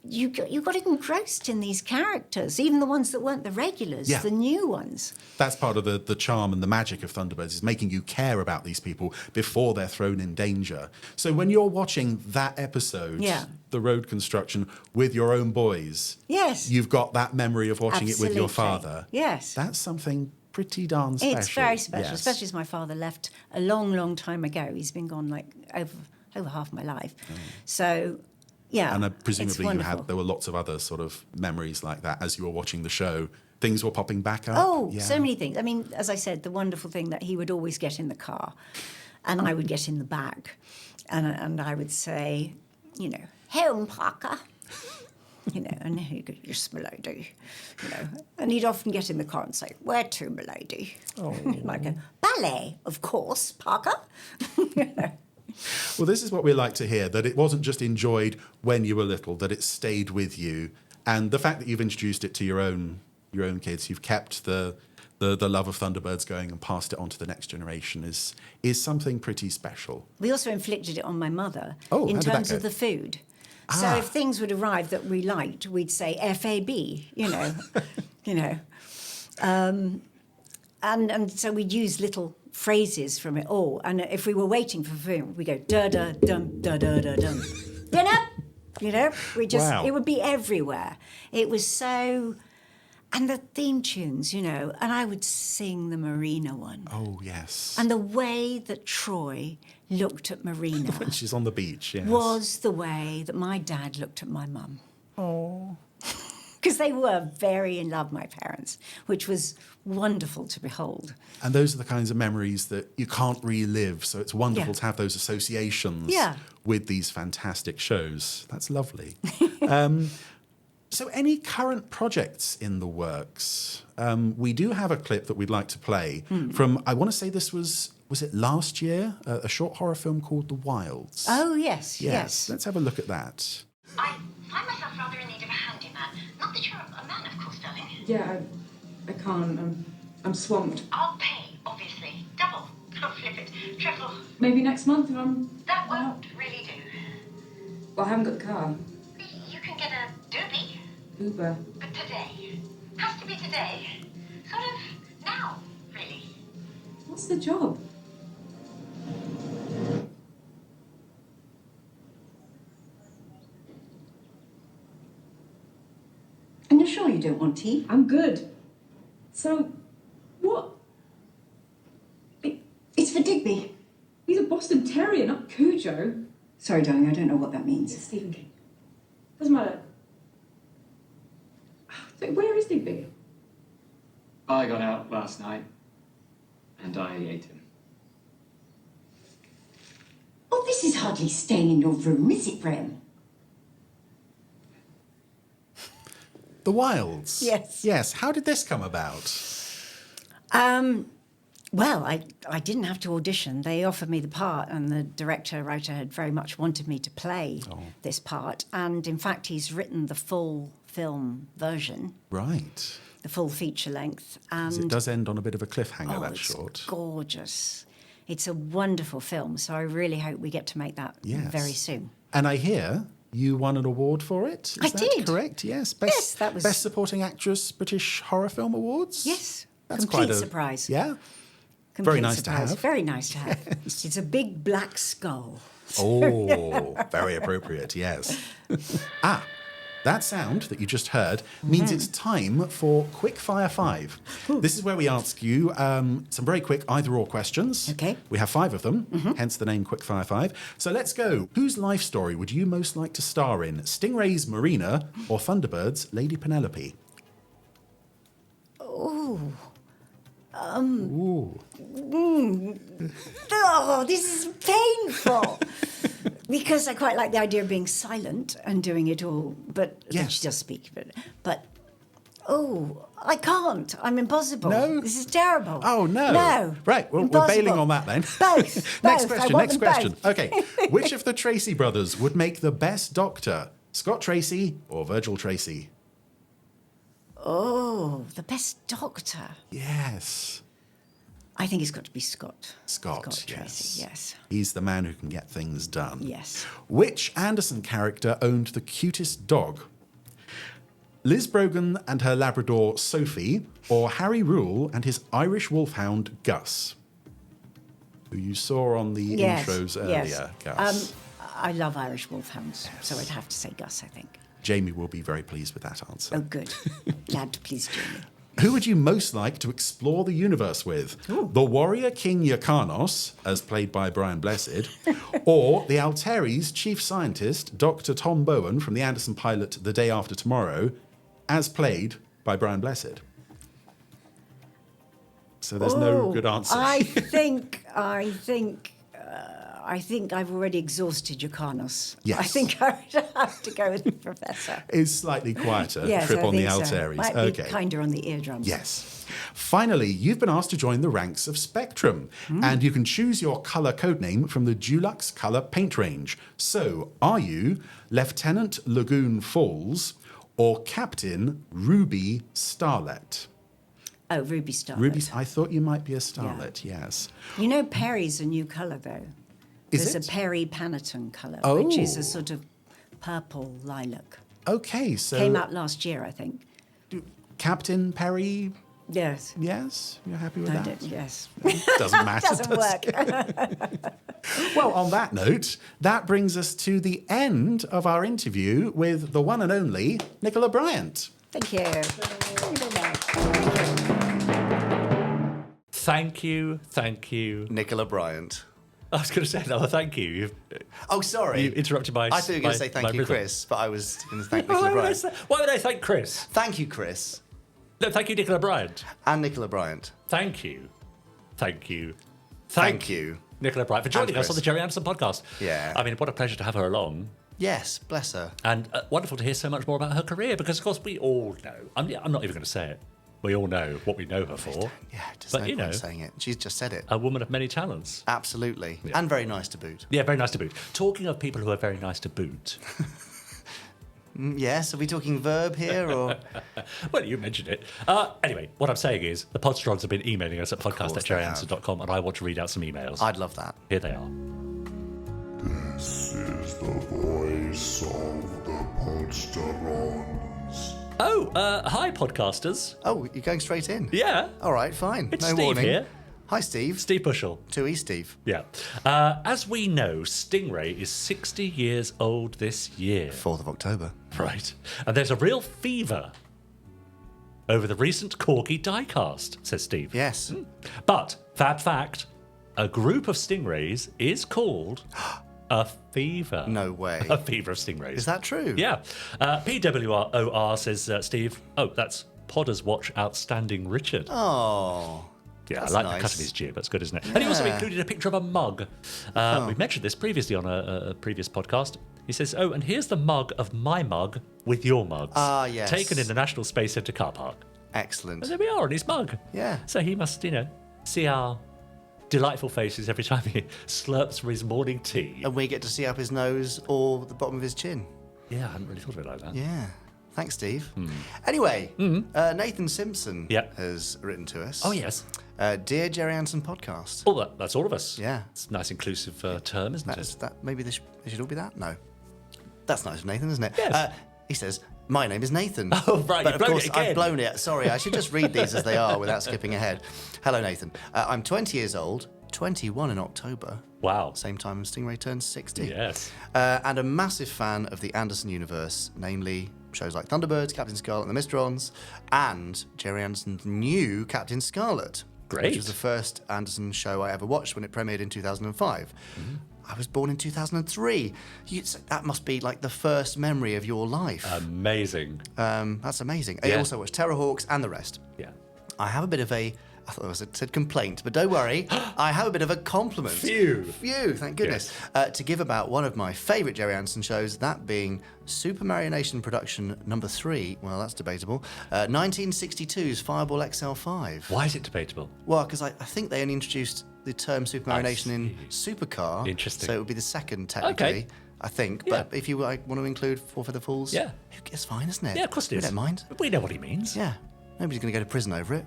Speaker 6: you got engrossed in these characters, even the ones that weren't the regulars, the new ones.
Speaker 5: That's part of the charm and the magic of Thunderbirds, is making you care about these people before they're thrown in danger. So when you're watching that episode, the road construction, with your own boys, you've got that memory of watching it with your father.
Speaker 6: Yes.
Speaker 5: That's something pretty darn special.
Speaker 6: It's very special, especially as my father left a long, long time ago. He's been gone over half my life. So... yeah,
Speaker 5: and presumably there were lots of other sort of memories like that as you were watching the show. Things were popping back up.
Speaker 6: Oh, so many things. I mean, as I said, the wonderful thing that he would always get in the car and I would get in the back and I would say, home, Parker. And he'd go, yes, milady. And he'd often get in the car and say, where to, milady? Oh. And I'd go, ballet, of course, Parker.
Speaker 5: Well, this is what we like to hear, that it wasn't just enjoyed when you were little, that it stayed with you. And the fact that you've introduced it to your own kids, you've kept the love of Thunderbirds going and passed it on to the next generation is something pretty special.
Speaker 6: We also inflicted it on my mother
Speaker 5: in
Speaker 6: terms of the food. So if things would arrive that we liked, we'd say FAB, and so we'd use little phrases from it all. And if we were waiting for food, we go da da dum da da da dum. Dinner. It would be everywhere. It was so, and the theme tunes, and I would sing the Marina one.
Speaker 5: Oh yes.
Speaker 6: And the way that Troy looked at Marina
Speaker 5: when she's on the beach,
Speaker 6: was the way that my dad looked at my mum.
Speaker 5: Oh.
Speaker 6: Because they were very in love, my parents, which was wonderful to behold.
Speaker 5: And those are the kinds of memories that you can't relive, so it's wonderful to have those associations with these fantastic shows. That's lovely. So any current projects in the works? We do have a clip that we'd like to play from, I want to say this was it last year? A short horror film called The Wilds.
Speaker 6: Oh, yes.
Speaker 5: Let's have a look at that.
Speaker 11: I find myself rather in need of a handyman. Not that you're a man, of course, darling.
Speaker 12: Yeah, I can't. I'm swamped.
Speaker 11: I'll pay, obviously. Double. I'll flip it. Triple.
Speaker 12: Maybe next month if I'm...
Speaker 11: That won't really do.
Speaker 12: Well, I haven't got the car.
Speaker 11: You can get a doobie.
Speaker 12: Uber.
Speaker 11: But today. Has to be today. Sort of now, really.
Speaker 12: What's the job?
Speaker 6: And you're sure you don't want tea?
Speaker 12: I'm good. So, what?
Speaker 6: It's for Digby.
Speaker 12: He's a Boston Terrier, not Cujo.
Speaker 8: Sorry, darling, I don't know what that means.
Speaker 12: It's Stephen King. Doesn't matter. So where is Digby?
Speaker 10: I got out last night, and I ate him.
Speaker 8: Oh, this is hardly staying in your room, is it, Rem?
Speaker 5: The Wilds.
Speaker 6: Yes.
Speaker 5: Yes. How did this come about?
Speaker 6: Well, I didn't have to audition. They offered me the part, and the writer had very much wanted me to play this part. And in fact, he's written the full film version.
Speaker 5: Right.
Speaker 6: The full feature length. And
Speaker 5: It does end on a bit of a cliffhanger, that
Speaker 6: it's
Speaker 5: short.
Speaker 6: gorgeous. It's a wonderful film, so I really hope we get to make that very soon.
Speaker 5: And I hear you won an award for it. Is
Speaker 6: I
Speaker 5: that
Speaker 6: did.
Speaker 5: correct? Yes.
Speaker 6: Yes, that was...
Speaker 5: Best Supporting Actress British Horror Film Awards?
Speaker 6: Yes.
Speaker 5: That's
Speaker 6: Complete
Speaker 5: quite a
Speaker 6: surprise.
Speaker 5: Yeah.
Speaker 6: Complete
Speaker 5: Very nice
Speaker 6: surprise.
Speaker 5: to have.
Speaker 6: Very nice to have. It's a big black skull.
Speaker 5: Oh, very appropriate, yes. That sound that you just heard means it's time for Quickfire 5. This is where we ask you some very quick either-or questions.
Speaker 6: Okay.
Speaker 5: We have 5 of them, hence the name Quickfire 5. So let's go. Whose life story would you most like to star in? Stingray's Marina or Thunderbirds' Lady Penelope?
Speaker 6: Oh.
Speaker 5: Ooh.
Speaker 6: Oh, this is painful. Because I quite like the idea of being silent and doing it all, but she does speak. But I can't. I'm impossible.
Speaker 5: No?
Speaker 6: This is terrible.
Speaker 5: Oh, no.
Speaker 6: No.
Speaker 5: Right, well, we're
Speaker 6: Impossible.
Speaker 5: bailing on that then.
Speaker 6: Both.
Speaker 5: Next
Speaker 6: Both. I
Speaker 5: question,
Speaker 6: want
Speaker 5: next
Speaker 6: them
Speaker 5: question.
Speaker 6: both.
Speaker 5: Okay, which of the Tracy brothers would make the best doctor? Scott Tracy or Virgil Tracy?
Speaker 6: Oh, the best doctor.
Speaker 5: Yes.
Speaker 6: I think it's got to be Scott.
Speaker 5: Scott,
Speaker 6: Tracy, yes.
Speaker 5: He's the man who can get things done.
Speaker 6: Yes.
Speaker 5: Which Anderson character owned the cutest dog? Liz Brogan and her Labrador Sophie, or Harry Rule and his Irish wolfhound Gus, who you saw on the intros earlier, Gus?
Speaker 6: I love Irish wolfhounds, so I'd have to say Gus, I think.
Speaker 5: Jamie will be very pleased with that answer.
Speaker 6: Oh, good. Glad to please Jamie.
Speaker 5: Who would you most like to explore the universe with?
Speaker 6: Ooh.
Speaker 5: The warrior King Yrcanos, as played by Brian Blessed, or the Alteres chief scientist, Dr. Tom Bowen from the Anderson pilot The Day After Tomorrow, as played by Brian Blessed? So there's no good answer.
Speaker 6: I think I've already exhausted Yrcanos.
Speaker 5: Yes.
Speaker 6: I think I would have to go with the Professor.
Speaker 5: Is slightly quieter,
Speaker 6: Yes,
Speaker 5: trip
Speaker 6: I
Speaker 5: on the
Speaker 6: think so.
Speaker 5: Alteres.
Speaker 6: Might
Speaker 5: Okay.
Speaker 6: be kinder on the eardrums.
Speaker 5: Yes. Finally, you've been asked to join the ranks of Spectrum, and you can choose your colour codename from the Dulux colour paint range. So, are you Lieutenant Lagoon Falls or Captain Ruby Starlet?
Speaker 6: Oh, Ruby Starlet.
Speaker 5: Ruby, I thought you might be a Starlet, yes.
Speaker 6: You know, Perry's a new colour, though.
Speaker 5: Is
Speaker 6: There's
Speaker 5: it?
Speaker 6: a Perry Panettone colour,
Speaker 5: Oh.
Speaker 6: which is a sort of purple lilac.
Speaker 5: Okay, so...
Speaker 6: Came out last year, I think.
Speaker 5: Captain Perry...
Speaker 6: Yes.
Speaker 5: Yes? You're happy with
Speaker 6: I
Speaker 5: that?
Speaker 6: did, yes.
Speaker 5: Doesn't matter.
Speaker 6: Doesn't
Speaker 5: does
Speaker 6: work.
Speaker 5: it? Well, on that note, that brings us to the end of our interview with the one and only Nicola Bryant.
Speaker 6: Thank you. Thank you very much.
Speaker 1: Thank you.
Speaker 2: Nicola Bryant.
Speaker 1: I was going to say another thank you.
Speaker 2: Oh, sorry.
Speaker 1: You interrupted my...
Speaker 2: I thought you were going to say thank you,
Speaker 1: rhythm.
Speaker 2: Chris, but I was going to thank Nicola Bryant.
Speaker 1: Why would I thank Chris?
Speaker 2: Thank you, Chris.
Speaker 1: No, thank you, Nicola Bryant.
Speaker 2: And Nicola Bryant.
Speaker 1: Thank you. Thank you.
Speaker 2: Thank you.
Speaker 1: Nicola Bryant for joining us
Speaker 2: Chris.
Speaker 1: on the Gerry Anderson podcast.
Speaker 2: Yeah.
Speaker 1: I mean, what a pleasure to have her along.
Speaker 2: Yes, bless her.
Speaker 1: And wonderful to hear so much more about her career because, of course, we all know. I'm not even going to say it. We all know what we know her for.
Speaker 2: Yeah, just
Speaker 1: But,
Speaker 2: no
Speaker 1: you
Speaker 2: point
Speaker 1: know,
Speaker 2: saying it. She's just said it.
Speaker 1: A woman of many talents.
Speaker 2: Absolutely.
Speaker 1: Yeah.
Speaker 2: And very nice to boot.
Speaker 1: Yeah, very nice to boot. Talking of people who are very nice to boot.
Speaker 2: Yes, are we talking verb here or?
Speaker 1: Well, you mentioned it. Anyway, what I'm saying is the Podsterons have been emailing us at podcast@gerryanderson.com and I want to read out some emails.
Speaker 2: I'd love that.
Speaker 1: Here they are.
Speaker 13: This is the voice of the Podsterons.
Speaker 1: Oh, hi, podcasters.
Speaker 2: Oh, you're going straight in?
Speaker 1: Yeah.
Speaker 2: All right, fine.
Speaker 1: It's
Speaker 2: no
Speaker 1: Steve
Speaker 2: warning.
Speaker 1: here.
Speaker 2: Hi, Steve.
Speaker 1: Steve Bushell.
Speaker 2: 2E Steve.
Speaker 1: Yeah. As we know, Stingray is 60 years old this year.
Speaker 2: 4th of October.
Speaker 1: Right. And there's a real fever over the recent Corgi diecast, says Steve.
Speaker 2: Yes.
Speaker 1: But, Fab Fact, a group of stingrays is called A fever.
Speaker 2: No way.
Speaker 1: A fever of stingrays.
Speaker 2: Is that true?
Speaker 1: Yeah. PWROR says, Steve, that's Podder's Watch Outstanding Richard.
Speaker 2: Oh.
Speaker 1: Yeah,
Speaker 2: that's
Speaker 1: I like
Speaker 2: nice.
Speaker 1: the cut of his jib. That's good, isn't it?
Speaker 2: Yeah.
Speaker 1: And he also included a picture of a mug. We mentioned this previously on a previous podcast. He says, and here's the mug of my mug with your mugs.
Speaker 2: Ah, yes.
Speaker 1: Taken in the National Space Centre car park.
Speaker 2: Excellent.
Speaker 1: And there we are on his mug.
Speaker 2: Yeah.
Speaker 1: So he must, see our delightful faces every time he slurps for his morning tea.
Speaker 2: And we get to see up his nose or the bottom of his chin.
Speaker 1: Yeah, I hadn't really thought of it like that.
Speaker 2: Yeah. Thanks, Steve. Anyway, Nathan Simpson has written to us.
Speaker 1: Oh, yes.
Speaker 2: Dear Gerry Anderson podcast.
Speaker 1: Oh, that's all of us.
Speaker 2: Yeah.
Speaker 1: It's a nice inclusive term, isn't it?
Speaker 2: Maybe they should all be that? No. That's nice of Nathan, isn't it?
Speaker 1: Yes.
Speaker 2: He says, my name is Nathan.
Speaker 1: Oh, right.
Speaker 2: But of course,
Speaker 1: I've
Speaker 2: blown it. Sorry, I should just read these as they are without skipping ahead. Hello, Nathan. I'm 20 years old, 21 in October.
Speaker 1: Wow.
Speaker 2: Same time as Stingray turns 60.
Speaker 1: Yes.
Speaker 2: And a massive fan of the Anderson universe, namely shows like Thunderbirds, Captain Scarlet and the Mysterons, and Gerry Anderson's new Captain Scarlet.
Speaker 1: Great.
Speaker 2: Which was the first Anderson show I ever watched when it premiered in 2005. I was born in 2003. That must be like the first memory of your life.
Speaker 1: Amazing.
Speaker 2: That's amazing.
Speaker 1: Yeah.
Speaker 2: I also watched Terrorhawks and the rest.
Speaker 1: Yeah.
Speaker 2: I have a bit of I thought I said complaint, but don't worry. I have a bit of a compliment.
Speaker 1: Phew,
Speaker 2: thank goodness. To give about one of my favourite Gerry Anderson shows, that being Super Mario Nation production number 3. Well, that's debatable. 1962's Fireball XL5.
Speaker 1: Why is it debatable?
Speaker 2: Well, because I think they only introduced the term Super Mario Nation in Supercar.
Speaker 1: Interesting.
Speaker 2: So it would be the second, technically.
Speaker 1: Okay.
Speaker 2: I think.
Speaker 1: Yeah.
Speaker 2: But if you want to include Four Feather Falls,
Speaker 1: Yeah.
Speaker 2: it's fine, isn't it?
Speaker 1: Yeah, of course it is.
Speaker 2: We don't mind.
Speaker 1: We know what he means.
Speaker 2: Yeah. Nobody's going to go to prison over it.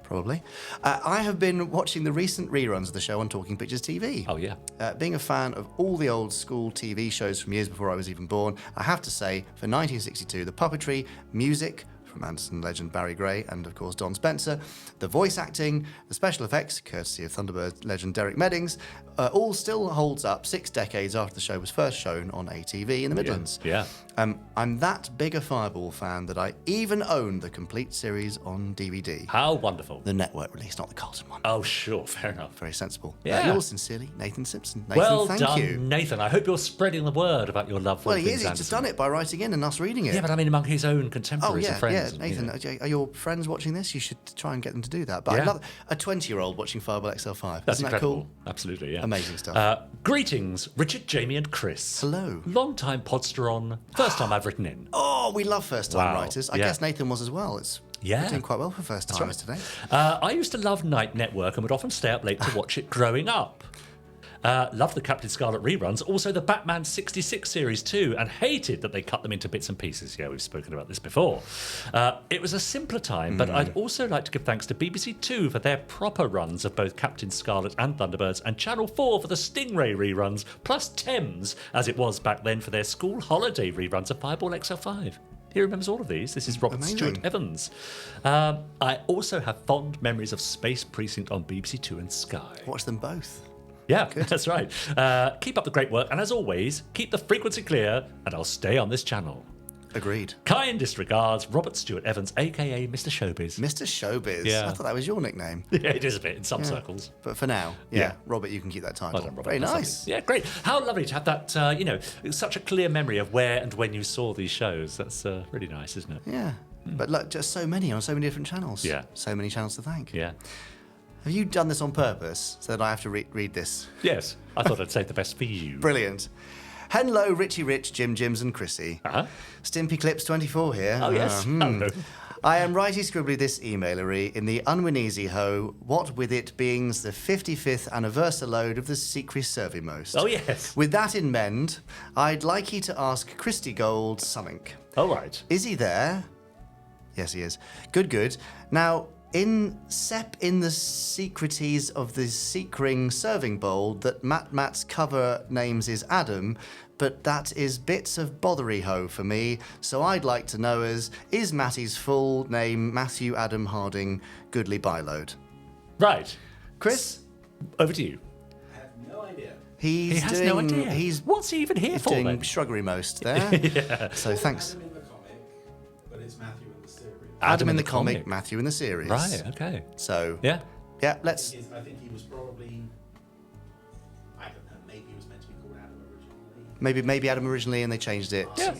Speaker 2: Probably. I have been watching the recent reruns of the show on Talking Pictures TV.
Speaker 1: Oh, yeah.
Speaker 2: Being a fan of all the old school TV shows from years before I was even born, I have to say, for 1962, the puppetry, music from Anderson legend Barry Gray and, of course, Don Spencer, the voice acting, the special effects, courtesy of Thunderbird legend Derek Meddings, all still holds up 6 decades after the show was first shown on ATV in the Midlands.
Speaker 1: Yeah.
Speaker 2: I'm that big a Fireball fan that I even own the complete series on DVD.
Speaker 1: How wonderful.
Speaker 2: The network release, not the Carlton one.
Speaker 1: Oh, sure. Fair enough.
Speaker 2: Very sensible.
Speaker 1: Yeah.
Speaker 2: Yours sincerely, Nathan Simpson. Nathan,
Speaker 1: Well
Speaker 2: thank
Speaker 1: done,
Speaker 2: you.
Speaker 1: Nathan. I hope you're spreading the word about your love for
Speaker 2: Well, he
Speaker 1: things
Speaker 2: is. He's
Speaker 1: Anderson.
Speaker 2: just done it by writing in and us reading it.
Speaker 1: Yeah, but I mean among his own contemporaries
Speaker 2: yeah,
Speaker 1: and friends.
Speaker 2: yeah. Nathan, are your friends watching this? You should try and get them to do that. But
Speaker 1: Yeah.
Speaker 2: I love a 20-year-old watching Fireball XL5.
Speaker 1: That's
Speaker 2: Isn't
Speaker 1: incredible.
Speaker 2: that cool?
Speaker 1: Absolutely, yeah.
Speaker 2: Amazing stuff.
Speaker 1: Greetings, Richard, Jamie and Chris.
Speaker 2: Hello.
Speaker 1: Long-time Podsteron. First time I've written in.
Speaker 2: Oh, we love first-time
Speaker 1: Wow.
Speaker 2: writers. I
Speaker 1: Yeah.
Speaker 2: guess Nathan was as well. We're doing quite well for first-timers today.
Speaker 1: I used to love Night Network and would often stay up late to watch it growing up. Loved the Captain Scarlet reruns, also the Batman 66 series too, and hated that they cut them into bits and pieces. Yeah, we've spoken about this before. It was a simpler time, but I'd also like to give thanks to BBC Two for their proper runs of both Captain Scarlet and Thunderbirds, and Channel 4 for the Stingray reruns, plus Thames, as it was back then, for their school holiday reruns of Fireball XL5. He remembers all of these. This is Robert
Speaker 2: Amazing.
Speaker 1: Stewart Evans. I also have fond memories of Space Precinct on BBC Two and Sky.
Speaker 2: Watch them both.
Speaker 1: Yeah, that's right. Keep up the great work, and as always, keep the frequency clear, and I'll stay on this channel.
Speaker 2: Agreed.
Speaker 1: Kindest regards, Robert Stewart Evans, a.k.a. Mr. Showbiz.
Speaker 2: Mr. Showbiz.
Speaker 1: Yeah.
Speaker 2: I thought that was your nickname.
Speaker 1: Yeah, it is a bit in some circles.
Speaker 2: But for now,
Speaker 1: Yeah.
Speaker 2: Robert, you can keep that title.
Speaker 1: Well done, Robert.
Speaker 2: Very
Speaker 1: That's
Speaker 2: nice.
Speaker 1: lovely. Yeah, great. How lovely to have that, such a clear memory of where and when you saw these shows. That's really nice, isn't it?
Speaker 2: Yeah. But look, just so many on so many different channels.
Speaker 1: Yeah.
Speaker 2: So many channels to thank.
Speaker 1: Yeah.
Speaker 2: Have you done this on purpose so that I have to read this?
Speaker 1: Yes, I thought I'd save the best for you.
Speaker 2: Brilliant. Hello, Richie Rich, Jim Jims and Chrissy. Stimpy Clips 24 here.
Speaker 1: Oh, yes. Hello.
Speaker 2: I am righty scribbly this emailery in the unwineasy ho, what with it being the 55th anniversary load of the Secret Survey Most.
Speaker 1: Oh, yes.
Speaker 2: With that in mend, I'd like you to ask Christy Gold something.
Speaker 1: All right.
Speaker 2: Is he there? Yes, he is. Good, good. Now, in the secreties of the Seekring serving bowl that Matt's cover names is Adam, but that is bits of bothery ho for me, so I'd like to know is Matty's full name Matthew Adam Harding Goodly Byload?
Speaker 1: Right.
Speaker 2: Chris?
Speaker 1: Over to you.
Speaker 5: I have no idea.
Speaker 2: He
Speaker 1: has no idea. What's he even here for,
Speaker 2: doing
Speaker 1: then?
Speaker 2: Shruggery Most there.
Speaker 1: Yeah.
Speaker 2: So thanks.
Speaker 5: Adam in the comic, but it's Matthew in the series.
Speaker 2: Adam in the comic, Matthew in the series.
Speaker 1: Right, okay.
Speaker 2: So,
Speaker 1: yeah,
Speaker 2: let's...
Speaker 5: I think he was probably, I don't know, maybe he was meant to be called Adam originally.
Speaker 2: Maybe Adam originally, and they changed it.
Speaker 1: Yeah.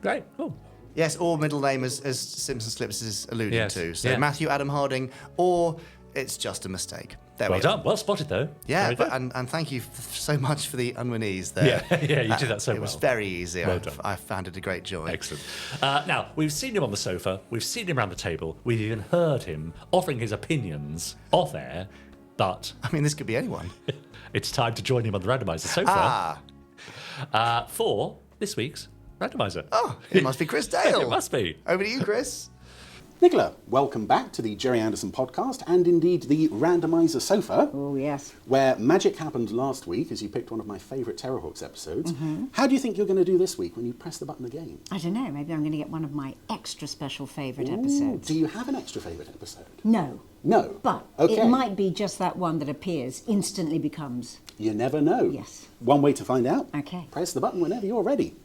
Speaker 1: Great. Cool.
Speaker 2: Yes, or middle name as Simpsons Clips is alluding to. So
Speaker 1: Yeah.
Speaker 2: Matthew Adam Harding, or it's just a mistake. There
Speaker 1: Well
Speaker 2: we go.
Speaker 1: done. Well spotted, though.
Speaker 2: Yeah,
Speaker 1: Very good.
Speaker 2: and thank you so much for the unwinees there.
Speaker 1: Yeah, you did that so well.
Speaker 2: It was very easy.
Speaker 1: Well done.
Speaker 2: I found it a great joy.
Speaker 1: Excellent. Now, we've seen him on the sofa, we've seen him around the table, we've even heard him offering his opinions off air, but...
Speaker 2: I mean, this could be anyone.
Speaker 1: It's time to join him on the Randomiser sofa for this week's Randomiser.
Speaker 2: Oh, it must be Chris Dale.
Speaker 1: It must be.
Speaker 2: Over to you, Chris.
Speaker 5: Nicola, welcome back to the Gerry Anderson podcast and indeed the Randomiser sofa.
Speaker 6: Oh, yes.
Speaker 5: Where magic happened last week as you picked one of my favourite Terrorhawks episodes. Mm-hmm. How do you think you're going to do this week when you press the button again?
Speaker 6: I don't know. Maybe I'm going to get one of my extra special favourite episodes.
Speaker 5: Do you have an extra favourite episode?
Speaker 6: No.
Speaker 5: No?
Speaker 6: But
Speaker 5: okay.
Speaker 6: It might be just that one that appears, instantly becomes.
Speaker 5: You never know.
Speaker 6: Yes.
Speaker 5: One way to find out.
Speaker 6: Okay.
Speaker 5: Press the button whenever you're ready.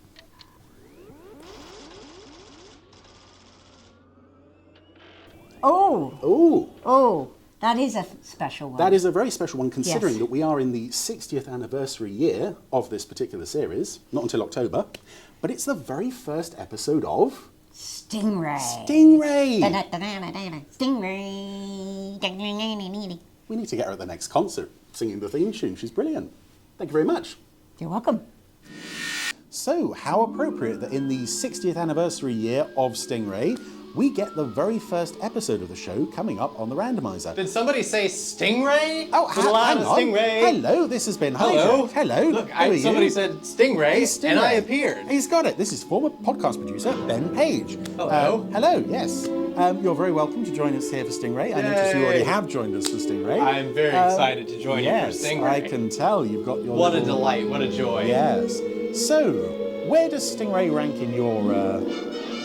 Speaker 6: Oh, that is a special one.
Speaker 5: That is a very special one, considering
Speaker 6: Yes.
Speaker 5: that we are in the 60th anniversary year of this particular series, not until October, but it's the very first episode of...
Speaker 6: Stingray.
Speaker 5: Stingray!
Speaker 6: Stingray.
Speaker 5: We need to get her at the next concert singing the theme tune. She's brilliant. Thank you very much.
Speaker 6: You're welcome.
Speaker 5: So, how appropriate that in the 60th anniversary year of Stingray, we get the very first episode of the show coming up on the Randomiser.
Speaker 14: Did somebody say Stingray?
Speaker 5: Oh,
Speaker 14: hang on. Stingray.
Speaker 5: Hello, this has been
Speaker 14: Hello.
Speaker 5: hijacked. Hello.
Speaker 14: Look,
Speaker 5: Who are you?
Speaker 14: somebody said Stingray,
Speaker 5: It's Stingray,
Speaker 14: and I appeared.
Speaker 5: He's got it. This is former podcast producer Ben Page.
Speaker 14: Hello.
Speaker 5: Hello, yes. You're very welcome to join us here for Stingray. I notice you already have joined us for Stingray.
Speaker 14: I'm very excited to join you for Stingray.
Speaker 5: Yes, I can tell you've got your
Speaker 14: What a delight, what a joy.
Speaker 5: Yes. So, where does Stingray rank in your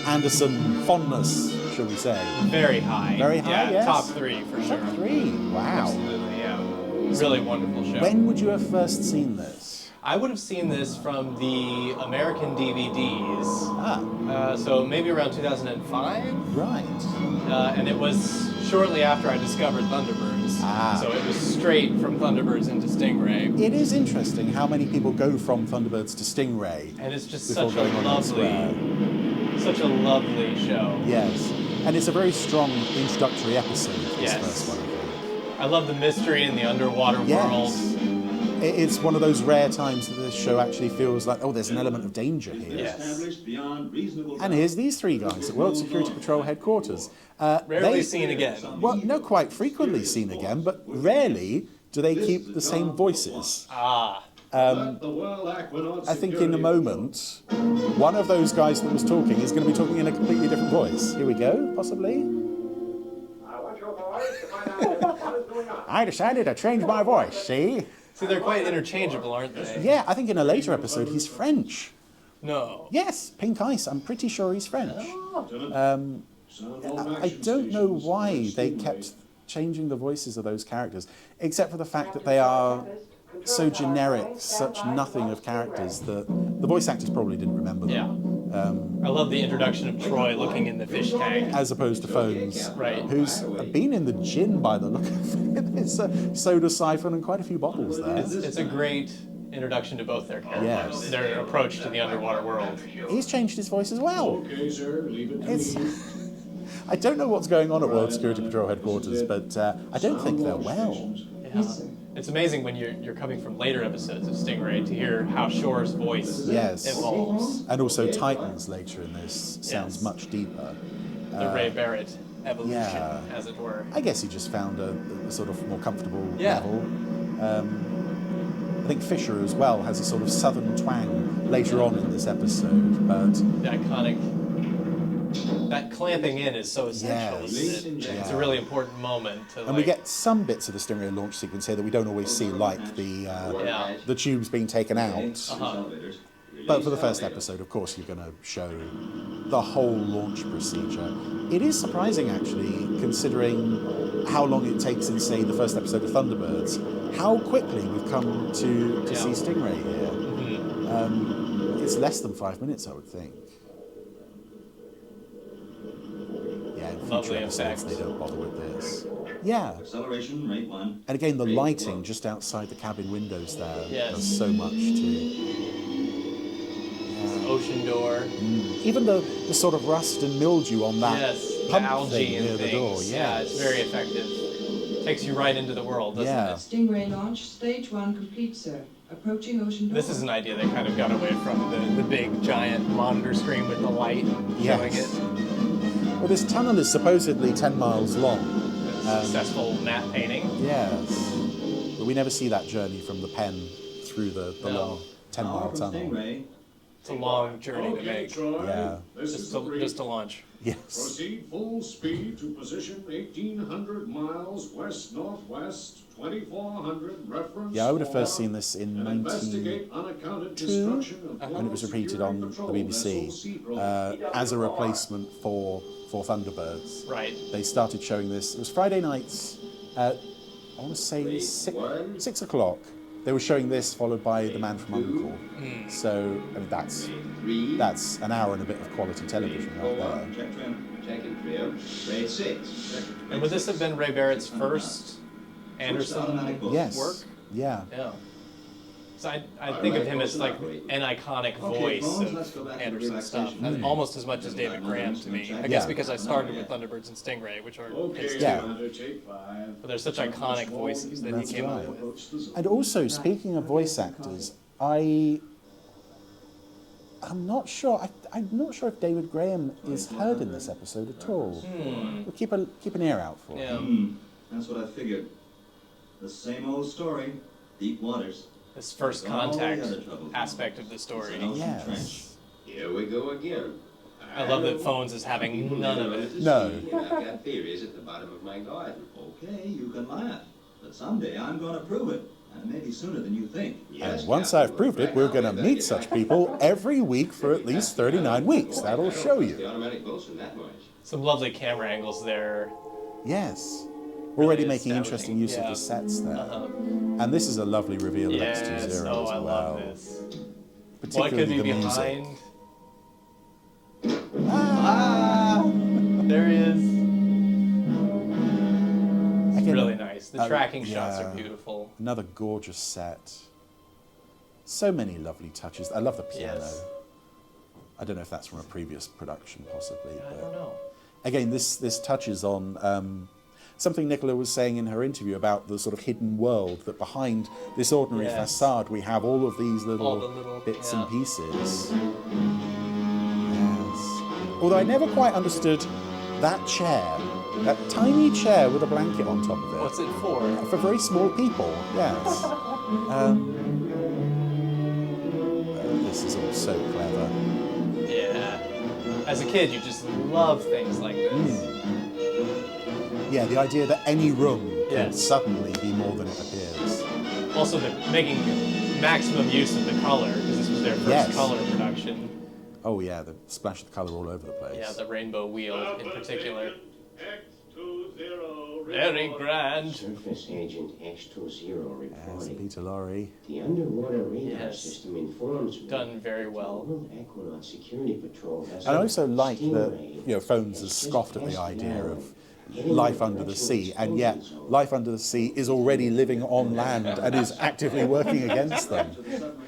Speaker 5: Anderson fondness, shall we say?
Speaker 14: Very high.
Speaker 5: Very high,
Speaker 14: yeah,
Speaker 5: yes.
Speaker 14: top 3 for sure.
Speaker 5: Top 3, wow.
Speaker 14: Absolutely, yeah. Really wonderful show.
Speaker 5: When would you have first seen this?
Speaker 14: I would have seen this from the American DVDs.
Speaker 5: Ah.
Speaker 14: So maybe around 2005.
Speaker 5: Right.
Speaker 14: And it was shortly after I discovered Thunderbirds.
Speaker 5: Ah.
Speaker 14: So it was straight from Thunderbirds into Stingray.
Speaker 5: It is interesting how many people go from Thunderbirds to Stingray.
Speaker 14: And it's just
Speaker 5: before
Speaker 14: such a
Speaker 5: going on
Speaker 14: lovely,
Speaker 5: elsewhere.
Speaker 14: such a lovely show.
Speaker 5: Yes. And it's a very strong introductory episode, this
Speaker 14: Yes.
Speaker 5: first one, I think.
Speaker 14: I love the mystery in the underwater world.
Speaker 5: Yes. It's one of those rare times that this show actually feels like, oh, there's an element of danger here.
Speaker 14: Yes.
Speaker 5: And here's these 3 guys at World Security Patrol headquarters.
Speaker 14: Rarely seen again.
Speaker 5: Well, no, quite frequently seen again, but rarely do they keep the same voices.
Speaker 14: Ah.
Speaker 5: I think in a moment, one of those guys that was talking is going to be talking in a completely different voice. Here we go, possibly. I decided to change my voice, see?
Speaker 14: See, they're quite interchangeable, aren't they?
Speaker 5: Yeah, I think in a later episode he's French.
Speaker 14: No.
Speaker 5: Yes, Pink Ice, I'm pretty sure he's French. I don't know why they kept changing the voices of those characters, except for the fact that they are so generic, such nothing of characters that the voice actors probably didn't remember them.
Speaker 14: Yeah. I love the introduction of Troy looking in the fish tank.
Speaker 5: As opposed to Phones,
Speaker 14: Right.
Speaker 5: who's been in the gin by the look of it. It's a soda siphon and quite a few bottles there.
Speaker 14: It's a great introduction to both their characters,
Speaker 5: Yes.
Speaker 14: their approach to the underwater world.
Speaker 5: He's changed his voice as well.
Speaker 7: Okay, sir, leave it to
Speaker 5: It's,
Speaker 7: me.
Speaker 5: I don't know what's going on at World Security Patrol headquarters, but I don't think they're well.
Speaker 14: Yeah. It's amazing when you're coming from later episodes of Stingray to hear how Shore's voice
Speaker 5: Yes.
Speaker 14: evolves.
Speaker 5: And also Titans later in this sounds
Speaker 14: Yes.
Speaker 5: much deeper.
Speaker 14: The Ray Barrett evolution,
Speaker 5: yeah.
Speaker 14: as it were.
Speaker 5: I guess he just found a sort of more comfortable
Speaker 14: Yeah.
Speaker 5: level. I think Fisher as well has a sort of southern twang later on in this episode, but
Speaker 14: The iconic. That clamping in is so essential,
Speaker 5: Yes.
Speaker 14: isn't it? It's a really important moment. To,
Speaker 5: and we get some bits of the Stingray launch sequence here that we don't always see, like the tubes being taken out.
Speaker 14: Uh-huh.
Speaker 5: But for the first episode, of course, you're going to show the whole launch procedure. It is surprising, actually, considering how long it takes in, say, the first episode of Thunderbirds, how quickly we've come to see Stingray here.
Speaker 14: Mm-hmm.
Speaker 5: It's less than 5 minutes, I would think. Yeah, in future
Speaker 14: Lovely
Speaker 5: episodes,
Speaker 14: effect.
Speaker 5: they don't bother with this. Yeah.
Speaker 15: Acceleration rate 1.
Speaker 5: And again, the lighting just outside the cabin windows there
Speaker 14: Yes.
Speaker 5: does so much to
Speaker 14: Ocean door.
Speaker 5: Even the sort of rust and mildew on that pump
Speaker 14: algae
Speaker 5: thing
Speaker 14: and
Speaker 5: near the door.
Speaker 14: things.
Speaker 5: Yes.
Speaker 14: Yeah, it's very effective. Takes you right into the world, doesn't it?
Speaker 15: Stingray launch, stage 1 complete, sir. Approaching ocean door.
Speaker 14: This is an idea they kind of got away from, the big giant monitor screen with the light showing it.
Speaker 5: Well, this tunnel is supposedly 10 miles long.
Speaker 14: Successful matte painting.
Speaker 5: Yes. But we never see that journey from the pen through the long 10-mile tunnel.
Speaker 14: It's a long journey to make.
Speaker 13: Troy,
Speaker 5: Yeah.
Speaker 14: Just to launch.
Speaker 5: Yes.
Speaker 13: Proceed full speed to position 1,800 miles west-northwest, 2,400 reference.
Speaker 5: Yeah, I would have first seen this in
Speaker 13: investigate
Speaker 5: 1992 when it was repeated on the BBC as a replacement for Thunderbirds.
Speaker 14: Right.
Speaker 5: They started showing this. It was Friday nights at, I want to say 6 o'clock. They were showing this followed by The Man from U.N.C.L.E. So, I mean, that's an hour and a bit of quality television right there.
Speaker 14: And would this have been Ray Barrett's first Anderson work?
Speaker 5: Yeah.
Speaker 14: Yeah. So I think of him as like an iconic voice of Anderson's stuff, almost as much as David Graham to me. I guess because I started with Thunderbirds and Stingray, which are his two. But they're such iconic voices that he came up with.
Speaker 5: And also, speaking of voice actors, I'm not sure. I'm not sure if David Graham is heard in this episode at all. We'll keep an ear out for him.
Speaker 16: That's what I figured. The same old story. Deep waters.
Speaker 14: This first contact aspect of the story.
Speaker 5: Yes.
Speaker 9: Here we go again.
Speaker 14: I love that Phones is having none of it.
Speaker 5: No.
Speaker 9: I've got theories at the bottom of my garden.
Speaker 16: Okay, you can laugh. But someday I'm going to prove it. And maybe sooner than you think.
Speaker 5: And once I've proved it, we're going to meet such people every week for at least 39 weeks. That'll show you.
Speaker 14: Some lovely camera angles there.
Speaker 5: Yes. Already making interesting use of the sets there. And this is a lovely reveal of X20 as well.
Speaker 14: I love this.
Speaker 5: Particularly
Speaker 14: What could be
Speaker 5: the
Speaker 14: behind?
Speaker 5: music.
Speaker 14: There he is. It's
Speaker 5: Again,
Speaker 14: really nice. The tracking shots are beautiful.
Speaker 5: Another gorgeous set. So many lovely touches. I love the piano.
Speaker 14: Yes.
Speaker 5: I don't know if that's from a previous production, possibly.
Speaker 14: I don't know.
Speaker 5: Again, this touches on something Nicola was saying in her interview about the sort of hidden world, that behind this ordinary facade we have all of these little bits and pieces. Yes. Although I never quite understood that chair, that tiny chair with a blanket on top of it.
Speaker 14: What's it for?
Speaker 5: For very small people, yes. This is all so clever.
Speaker 14: Yeah. As a kid, you just love things like this.
Speaker 5: Yeah, the idea that any room can suddenly be more than it appears.
Speaker 14: Also, they're making maximum use of the color, because this was their first color production.
Speaker 5: Oh yeah, the splash of the colour all over the place.
Speaker 14: Yeah, the rainbow wheel in particular. Very grand.
Speaker 17: Surface Agent X20 reporting.
Speaker 5: Peter Lorre.
Speaker 17: The underwater radar system informs me.
Speaker 14: Done very well.
Speaker 17: Aquanaut Security Patrol has
Speaker 5: I also like that Phones has scoffed at the idea of life under the sea, and yet life under the sea is already living on land and is actively working against them.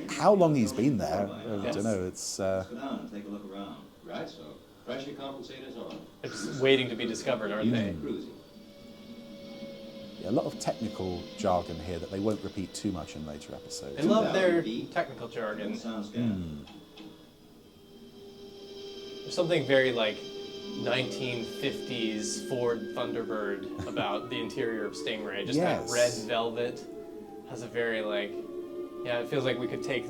Speaker 5: How long he's been there, I don't know. It's.
Speaker 16: Go down and take a look around.
Speaker 9: Right, so pressure compensators on.
Speaker 14: It's waiting to be discovered, aren't they?
Speaker 5: Yeah, a lot of technical jargon here that they won't repeat too much in later episodes.
Speaker 14: They love their technical jargon. There's something very like 1950s Ford Thunderbird about the interior of Stingray. Just that red velvet has a very it feels like we could take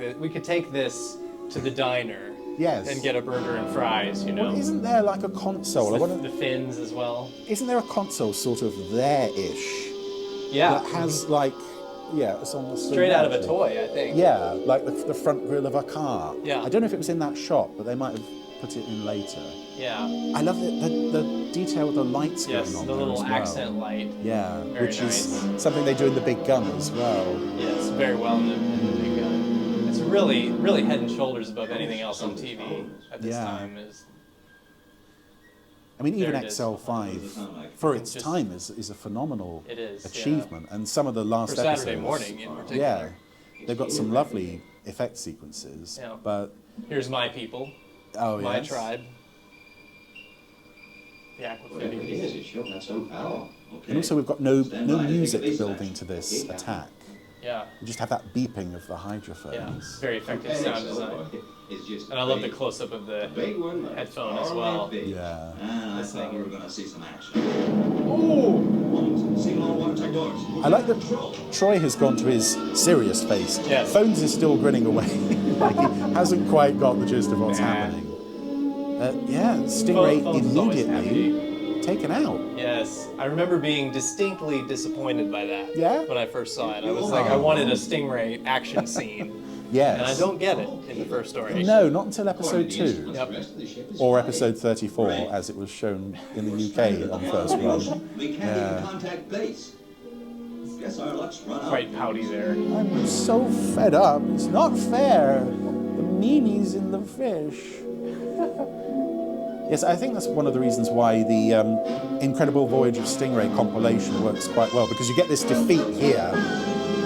Speaker 14: this to the diner.
Speaker 5: Yes.
Speaker 14: And get a burger and fries,
Speaker 5: Well, isn't there like a console?
Speaker 14: The fins as well.
Speaker 5: Isn't there a console sort of there-ish?
Speaker 14: Yeah.
Speaker 5: That has it's on the
Speaker 14: straight out of a toy, I think.
Speaker 5: Yeah, like the front grille of a car.
Speaker 14: Yeah.
Speaker 5: I don't know if it was in that shot, but they might have put it in later.
Speaker 14: Yeah.
Speaker 5: I love the detail with the lights going on.
Speaker 14: The
Speaker 5: there
Speaker 14: little
Speaker 5: as well.
Speaker 14: accent light.
Speaker 5: Yeah,
Speaker 14: Very
Speaker 5: which
Speaker 14: nice.
Speaker 5: is something they do in the Big Gun as well.
Speaker 14: Yes, very well in the Big Gun. It's really, really head and shoulders above anything else on TV at this time.
Speaker 5: I mean, even XL5, for its time, is a phenomenal achievement. And some of the last
Speaker 14: for
Speaker 5: episodes...
Speaker 14: Saturday morning in particular.
Speaker 5: Yeah. they've got some lovely effect sequences, but...
Speaker 14: Here's my people.
Speaker 5: Oh,
Speaker 14: my
Speaker 5: yes.
Speaker 14: tribe. The
Speaker 17: Whatever it is, it sure has some power. Okay.
Speaker 5: And also we've got no
Speaker 17: Stand by,
Speaker 5: music
Speaker 17: take a
Speaker 5: building to this attack.
Speaker 14: Yeah.
Speaker 5: We just have that beeping of the hydrophones.
Speaker 14: Yeah, very effective sound design. And I love the close-up of the headphone as well.
Speaker 5: Yeah.
Speaker 16: And I thought we were going to see some action.
Speaker 14: Ooh!
Speaker 16: See long water doors.
Speaker 5: I like that Troy has gone to his serious face.
Speaker 14: Yes.
Speaker 5: Phones is still grinning away. Like he hasn't quite got the gist of what's happening. Yeah, Stingray immediately taken out.
Speaker 14: Yes, I remember being distinctly disappointed by that.
Speaker 5: Yeah?
Speaker 14: When I first saw it, I was like, I wanted a Stingray action scene.
Speaker 5: Yes.
Speaker 14: And I don't get it in the first story.
Speaker 5: No, not until episode 2.
Speaker 14: Yep.
Speaker 5: Or episode 34, as it was shown in the UK on first run.
Speaker 16: We can't even contact base. Guess our luck's run out.
Speaker 14: Quite pouty there.
Speaker 5: I'm so fed up. It's not fair. The meanies in the fish. Yes, I think that's one of the reasons why the Incredible Voyage of Stingray compilation works quite well, because you get this defeat here,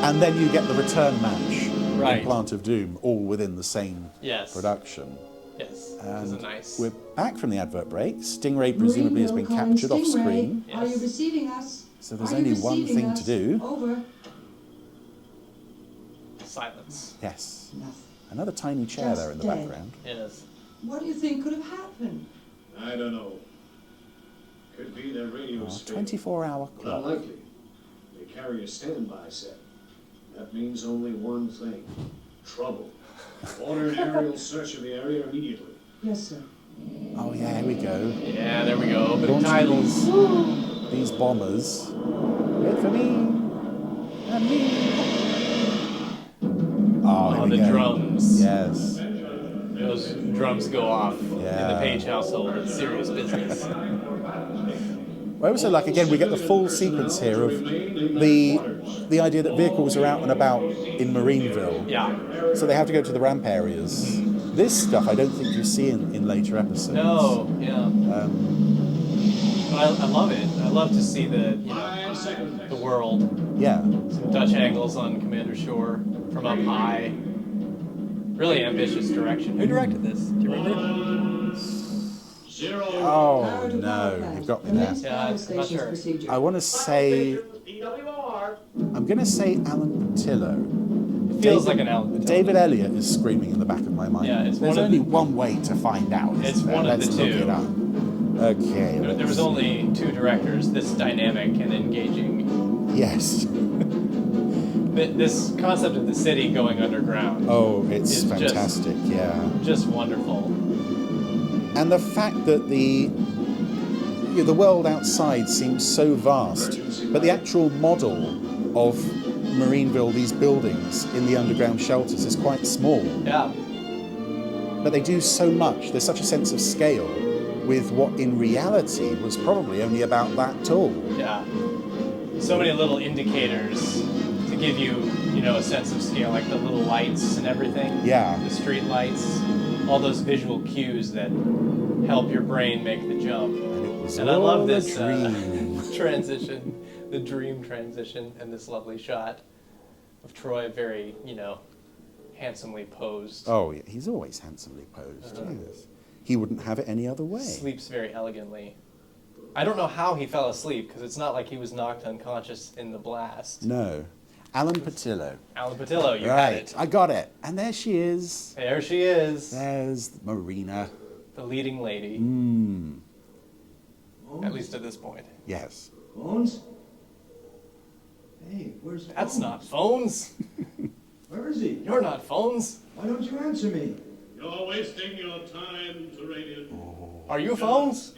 Speaker 5: and then you get the return match in Plant of Doom, all within the same production.
Speaker 14: Yes,
Speaker 5: and
Speaker 14: nice.
Speaker 5: We're back from the advert break. Stingray presumably has been captured off screen.
Speaker 15: Are you receiving us?
Speaker 5: So there's only one thing to do.
Speaker 15: Over.
Speaker 14: Silence.
Speaker 5: Yes. Another tiny chair there in the background.
Speaker 14: Yes.
Speaker 15: What do you think could have happened?
Speaker 13: I don't know. Could be their radio
Speaker 5: 24-hour
Speaker 13: But
Speaker 5: clock.
Speaker 13: unlikely. They carry a standby set. That means only one thing. Trouble. Order an aerial search of the area immediately.
Speaker 15: Yes, sir.
Speaker 5: Oh yeah, here we go.
Speaker 14: Yeah, there we go. Opening titles.
Speaker 5: These bombers. Wait for me. And me. Oh, here we
Speaker 14: the
Speaker 5: go.
Speaker 14: drums.
Speaker 5: Yes.
Speaker 14: Those drums go off in the Page household. It's serious business.
Speaker 5: Well, also, like, again, we get the full sequence here of the idea that vehicles are out and about in Marineville.
Speaker 14: Yeah.
Speaker 5: So they have to go to the ramp areas. This stuff I don't think you see in later episodes.
Speaker 14: No, yeah. But I love it. I love to see the world.
Speaker 5: Yeah.
Speaker 14: Some Dutch angles on Commander Shore from up high. Really ambitious direction. Who directed this? Do you remember?
Speaker 5: Oh no, you've got me there.
Speaker 14: Yeah, I'm not sure.
Speaker 5: I want to say. I'm going to say Alan Patillo.
Speaker 14: It feels like an Alan Patillo.
Speaker 5: David Elliott is screaming in the back of my mind.
Speaker 14: Yeah, it's
Speaker 5: There's
Speaker 14: one of
Speaker 5: only one way to find out.
Speaker 14: It's
Speaker 5: there?
Speaker 14: one of
Speaker 5: Let's
Speaker 14: the
Speaker 5: look
Speaker 14: two.
Speaker 5: it up. Okay.
Speaker 14: There was only 2 directors this dynamic and engaging.
Speaker 5: Yes.
Speaker 14: This concept of the city going underground.
Speaker 5: Oh, it's fantastic,
Speaker 14: Just wonderful.
Speaker 5: And the fact that the world outside seems so vast, but the actual model of Marineville, these buildings in the underground shelters, is quite small.
Speaker 14: Yeah.
Speaker 5: But they do so much. There's such a sense of scale with what in reality was probably only about that tall.
Speaker 14: Yeah. So many little indicators to give you, a sense of scale, like the little lights and everything.
Speaker 5: Yeah.
Speaker 14: The street lights, all those visual cues that help your brain make the jump. And I love this transition, the dream transition, and this lovely shot of Troy, very, handsomely posed.
Speaker 5: Oh, yeah. He's always handsomely posed. Yes. He wouldn't have it any other way.
Speaker 14: Sleeps very elegantly. I don't know how he fell asleep, because it's not like he was knocked unconscious in the blast.
Speaker 5: No. Alan Patillo.
Speaker 14: Alan Patillo, you
Speaker 5: right.
Speaker 14: got it.
Speaker 5: I got it. And there she is.
Speaker 14: There she is.
Speaker 5: There's Marina.
Speaker 14: The leading lady. At least at this point.
Speaker 5: Yes.
Speaker 16: Phones? Hey, where's Phones?
Speaker 14: That's not Phones.
Speaker 16: Where is he?
Speaker 14: You're not Phones.
Speaker 16: Why don't you answer me?
Speaker 13: You're wasting your time, Terranian.
Speaker 14: Are you Phones?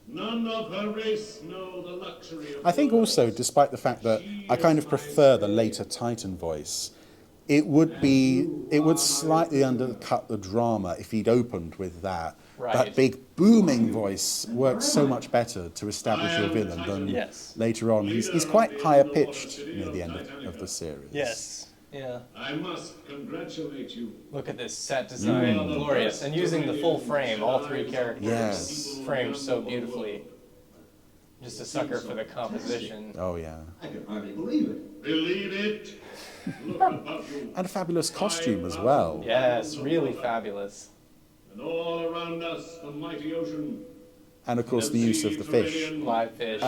Speaker 13: None of her race know the luxury of...
Speaker 5: I think also, despite the fact that I kind of prefer the later Titan voice, it would slightly undercut the drama if he'd opened with that.
Speaker 14: Right.
Speaker 5: That big booming voice works so much better to establish your villain than later on. He's quite higher pitched near the end of the series.
Speaker 14: Yes. Yeah.
Speaker 13: I must congratulate you.
Speaker 14: Look at this set design, glorious, and using the full frame, all 3 characters framed so beautifully. just a sucker for the composition.
Speaker 5: Oh, yeah.
Speaker 16: I can hardly believe it.
Speaker 13: Believe it. Look above you.
Speaker 5: And a fabulous costume as well.
Speaker 14: Yes, really fabulous.
Speaker 13: And all around us, the mighty ocean.
Speaker 5: And of course the use of the fish.
Speaker 14: Live fish.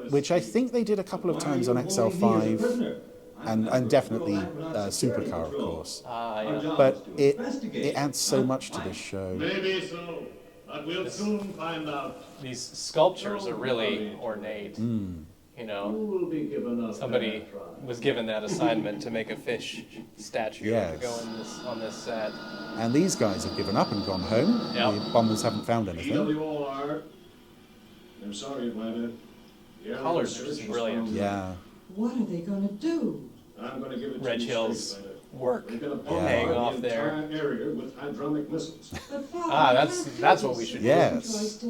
Speaker 5: Which I think they did a couple of times on XL5. And definitely Supercar, of course.
Speaker 14: Yeah.
Speaker 5: But it adds so much to this show.
Speaker 13: Maybe so, but we'll soon find out.
Speaker 14: These sculptures are really ornate. You know, somebody was given that assignment to make a fish statue to go on this set.
Speaker 5: And these guys have given up and gone home.
Speaker 14: Yep.
Speaker 5: The bombers haven't found anything.
Speaker 13: EWR. I'm sorry, Atlanta.
Speaker 14: Colors are just brilliant.
Speaker 5: Yeah.
Speaker 15: What are they going to do?
Speaker 13: I'm going to give it
Speaker 14: Red
Speaker 13: to you
Speaker 14: Hills
Speaker 13: straight, Atlanta.
Speaker 14: work
Speaker 13: We're going to
Speaker 14: hanging
Speaker 13: bomb
Speaker 14: off
Speaker 13: the
Speaker 14: there.
Speaker 13: entire area with hydromic missiles.
Speaker 14: That's what we should do.
Speaker 5: Yes.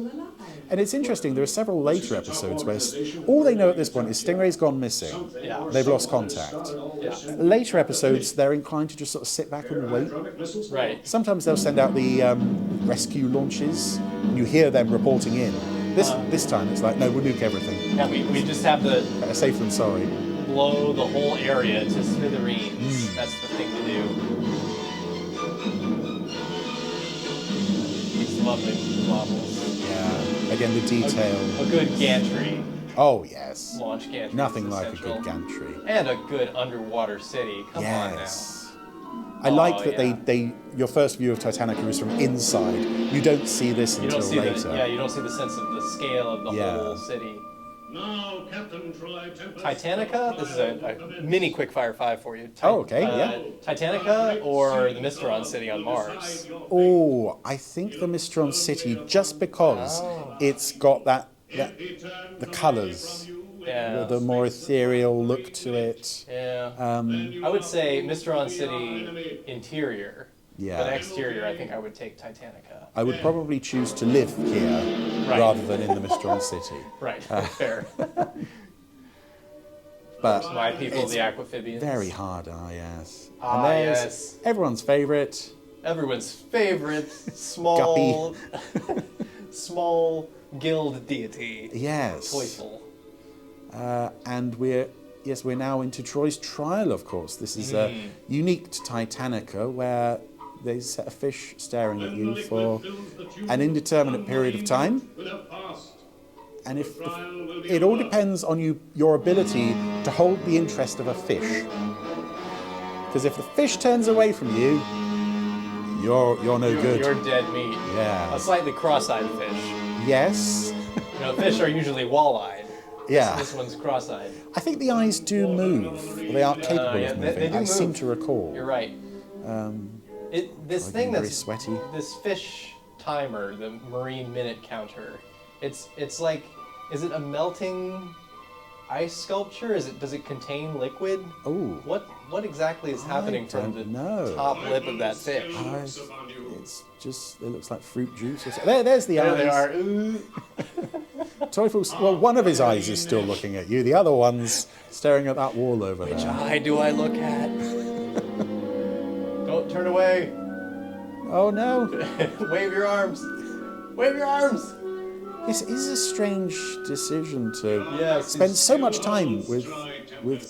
Speaker 5: And it's interesting, there are several later episodes where all they know at this point is Stingray's gone missing.
Speaker 14: Yeah.
Speaker 5: They've lost contact.
Speaker 14: Yeah.
Speaker 5: Later episodes, they're inclined to just sort of sit back and wait.
Speaker 14: Right.
Speaker 5: Sometimes they'll send out the rescue launches, and you hear them reporting in. This time it's like, no, we'll nuke everything.
Speaker 14: Yeah, we just have to
Speaker 5: Better safe than sorry.
Speaker 14: blow the whole area to smithereens. That's the thing to do. These lovely globbles.
Speaker 5: Yeah. Again, the detail.
Speaker 14: A good gantry.
Speaker 5: Oh, yes.
Speaker 14: Launch gantry.
Speaker 5: Nothing like a good gantry.
Speaker 14: And a good underwater city. Come on now.
Speaker 5: I like that they your first view of Titanica is from inside. You don't see this until later.
Speaker 14: You don't see the sense of the scale of the whole city.
Speaker 13: Now, Captain Troy Tempest.
Speaker 14: Titanica? This is a mini quickfire 5 for you. Titanica or the Mysteron City on Mars?
Speaker 5: Oh, I think the Mysteron City, just because it's got the colours.
Speaker 14: Yeah.
Speaker 5: The more ethereal look to it.
Speaker 14: Yeah. I would say Mysteron City interior.
Speaker 5: Yeah.
Speaker 14: But exterior, I think I would take Titanica.
Speaker 5: I would probably choose to live here rather than in the Mysteron City.
Speaker 14: Right, fair.
Speaker 5: But
Speaker 14: my people,
Speaker 5: it's
Speaker 14: the Aquamphibians.
Speaker 5: very hard, yes.
Speaker 14: Ah,
Speaker 5: and there's
Speaker 14: yes.
Speaker 5: everyone's favourite.
Speaker 14: Everyone's favourite small, small guild deity.
Speaker 5: Yes.
Speaker 14: Teufel.
Speaker 5: And we're now into Troy's trial, of course. This is unique to Titanica, where they set a fish staring at you for an indeterminate period of time. And if it all depends on your ability to hold the interest of a fish. Because if the fish turns away from you, you're no good.
Speaker 14: You're dead meat.
Speaker 5: Yeah.
Speaker 14: A slightly cross-eyed fish.
Speaker 5: Yes.
Speaker 14: Fish are usually wall-eyed.
Speaker 5: Yeah.
Speaker 14: This one's cross-eyed.
Speaker 5: I think the eyes do move. They are capable of moving.
Speaker 14: They do
Speaker 5: I
Speaker 14: move.
Speaker 5: seem to recall.
Speaker 14: You're right. This thing
Speaker 5: very
Speaker 14: that's
Speaker 5: sweaty.
Speaker 14: This fish timer, the marine minute counter. It's like, is it a melting ice sculpture? Does it contain liquid?
Speaker 5: Oh.
Speaker 14: What exactly is happening from the top lip of that fish?
Speaker 5: It's just, it looks like fruit juice or something. There's the eyes.
Speaker 14: There they are. Ooh.
Speaker 5: Teufel's, well, one of his eyes is still looking at you. The other one's staring at that wall over there.
Speaker 14: Which eye do I look at? Don't turn away.
Speaker 5: Oh no.
Speaker 14: Wave your arms. Wave your arms.
Speaker 5: This is a strange decision to spend so much time with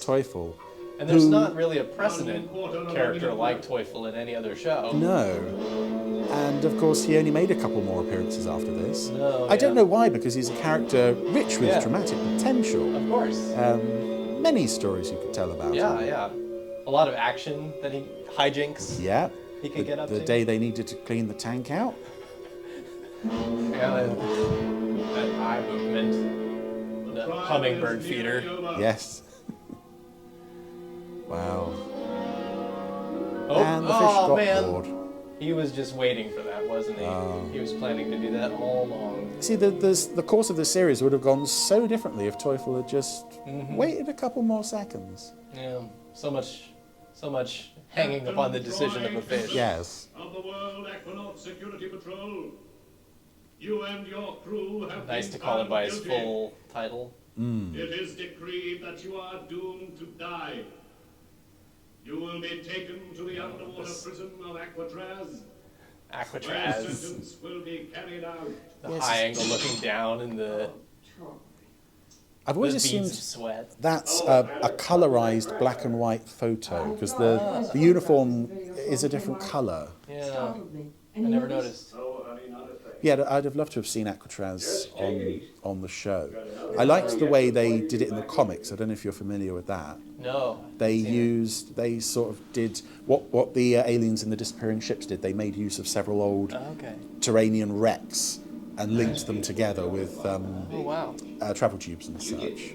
Speaker 5: Teufel.
Speaker 14: And there's not really a precedent character like Teufel in any other show.
Speaker 5: No. And of course, he only made a couple more appearances after this. I don't know why, because he's a character rich with dramatic potential.
Speaker 14: Of course.
Speaker 5: Many stories you could tell about him.
Speaker 14: Yeah. A lot of action that hijinks.
Speaker 5: Yeah.
Speaker 14: He could get up to.
Speaker 5: The day they needed to clean the tank out.
Speaker 14: Yeah, that eye movement. The hummingbird feeder.
Speaker 5: Yes. Wow.
Speaker 14: Oh,
Speaker 5: and the fish got
Speaker 14: man.
Speaker 5: bored.
Speaker 14: He was just waiting for that, wasn't he? He was planning to do that all along.
Speaker 5: See, the course of the series would have gone so differently if Teufel had just waited a couple more seconds.
Speaker 14: Yeah, so much hanging upon the decision of a fish.
Speaker 5: Yes.
Speaker 13: Of the World Aquanaut Security Patrol, you and your crew have
Speaker 14: Nice
Speaker 13: been
Speaker 14: to call it
Speaker 13: found
Speaker 14: by its
Speaker 13: guilty.
Speaker 14: full title.
Speaker 13: It is decreed that you are doomed to die. You will be taken to the underwater prison of Alcatraz. Where sentence will be carried out.
Speaker 14: The high angle looking down in the
Speaker 5: I've always
Speaker 14: Those
Speaker 5: assumed
Speaker 14: beads of sweat.
Speaker 5: that's a colourised black and white photo, because the uniform is a different colour.
Speaker 14: Yeah, I never noticed.
Speaker 5: Yeah, I'd have loved to have seen Alcatraz on the show. I liked the way they did it in the comics. I don't know if you're familiar with that.
Speaker 14: No.
Speaker 5: They sort of did what the aliens in the disappearing ships did. They made use of several old Turanian wrecks and linked them together with travel tubes and such.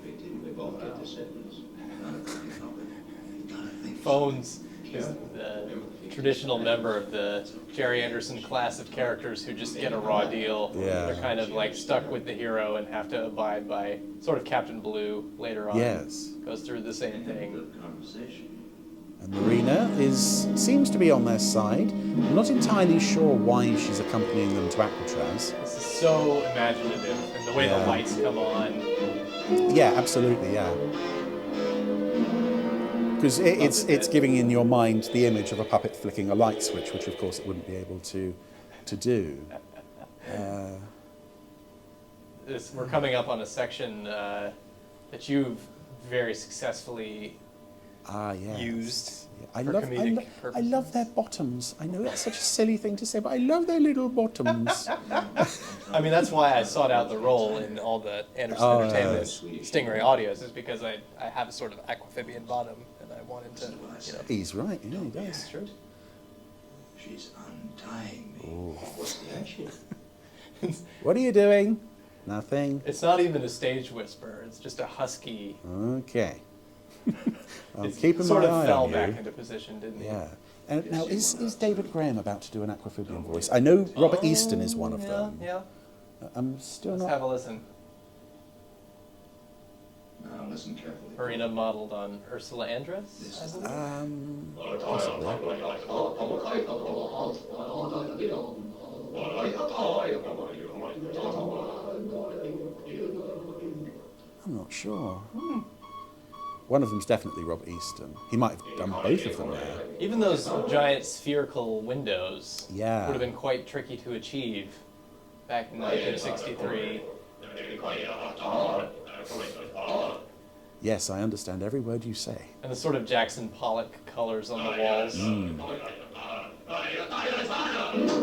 Speaker 14: Phones is the traditional member of the Gerry Anderson class of characters who just get a raw deal.
Speaker 5: Yeah.
Speaker 14: They're kind of like stuck with the hero and have to abide by sort of Captain Blue later on.
Speaker 5: Yes.
Speaker 14: Goes through the same thing.
Speaker 5: And Marina seems to be on their side. I'm not entirely sure why she's accompanying them to Alcatraz.
Speaker 14: This is so imaginative, and the way the lights come on.
Speaker 5: Yeah, absolutely, yeah. Because it's giving in your mind the image of a puppet flicking a light switch, which of course it wouldn't be able to do.
Speaker 14: We're coming up on a section that you've very successfully used
Speaker 5: I
Speaker 14: for comedic purposes.
Speaker 5: I love their bottoms. I know that's such a silly thing to say, but I love their little bottoms.
Speaker 14: I mean, that's why I sought out the role in all the Anderson Entertainment Stingray audios, is because I have a sort of aquamphibian bottom, and I wanted to,
Speaker 5: He's right, yeah, he does.
Speaker 14: It's true.
Speaker 7: She's untying me.
Speaker 16: What's the action?
Speaker 5: What are you doing? Nothing.
Speaker 14: It's not even a stage whisper, it's just a husky.
Speaker 5: Okay. I'm
Speaker 14: It
Speaker 5: keeping
Speaker 14: sort
Speaker 5: my
Speaker 14: of
Speaker 5: eye
Speaker 14: fell
Speaker 5: on
Speaker 14: back
Speaker 5: you.
Speaker 14: into position, didn't he?
Speaker 5: Yeah. And now, is David Graham about to do an aquamphibian voice? I know Robert Easton is one of them.
Speaker 14: Yeah.
Speaker 5: I'm still
Speaker 14: Let's
Speaker 5: not...
Speaker 14: have a listen.
Speaker 16: Now listen carefully.
Speaker 14: Marina modeled on Ursula Andress, I believe?
Speaker 5: Possibly. I'm not sure. One of them's definitely Robert Easton. He might have done both of them there.
Speaker 14: Even those giant spherical windows would
Speaker 5: Yeah.
Speaker 14: have been quite tricky to achieve back in 1963.
Speaker 5: Yes, I understand every word you say.
Speaker 14: And the sort of Jackson Pollock colors on the walls.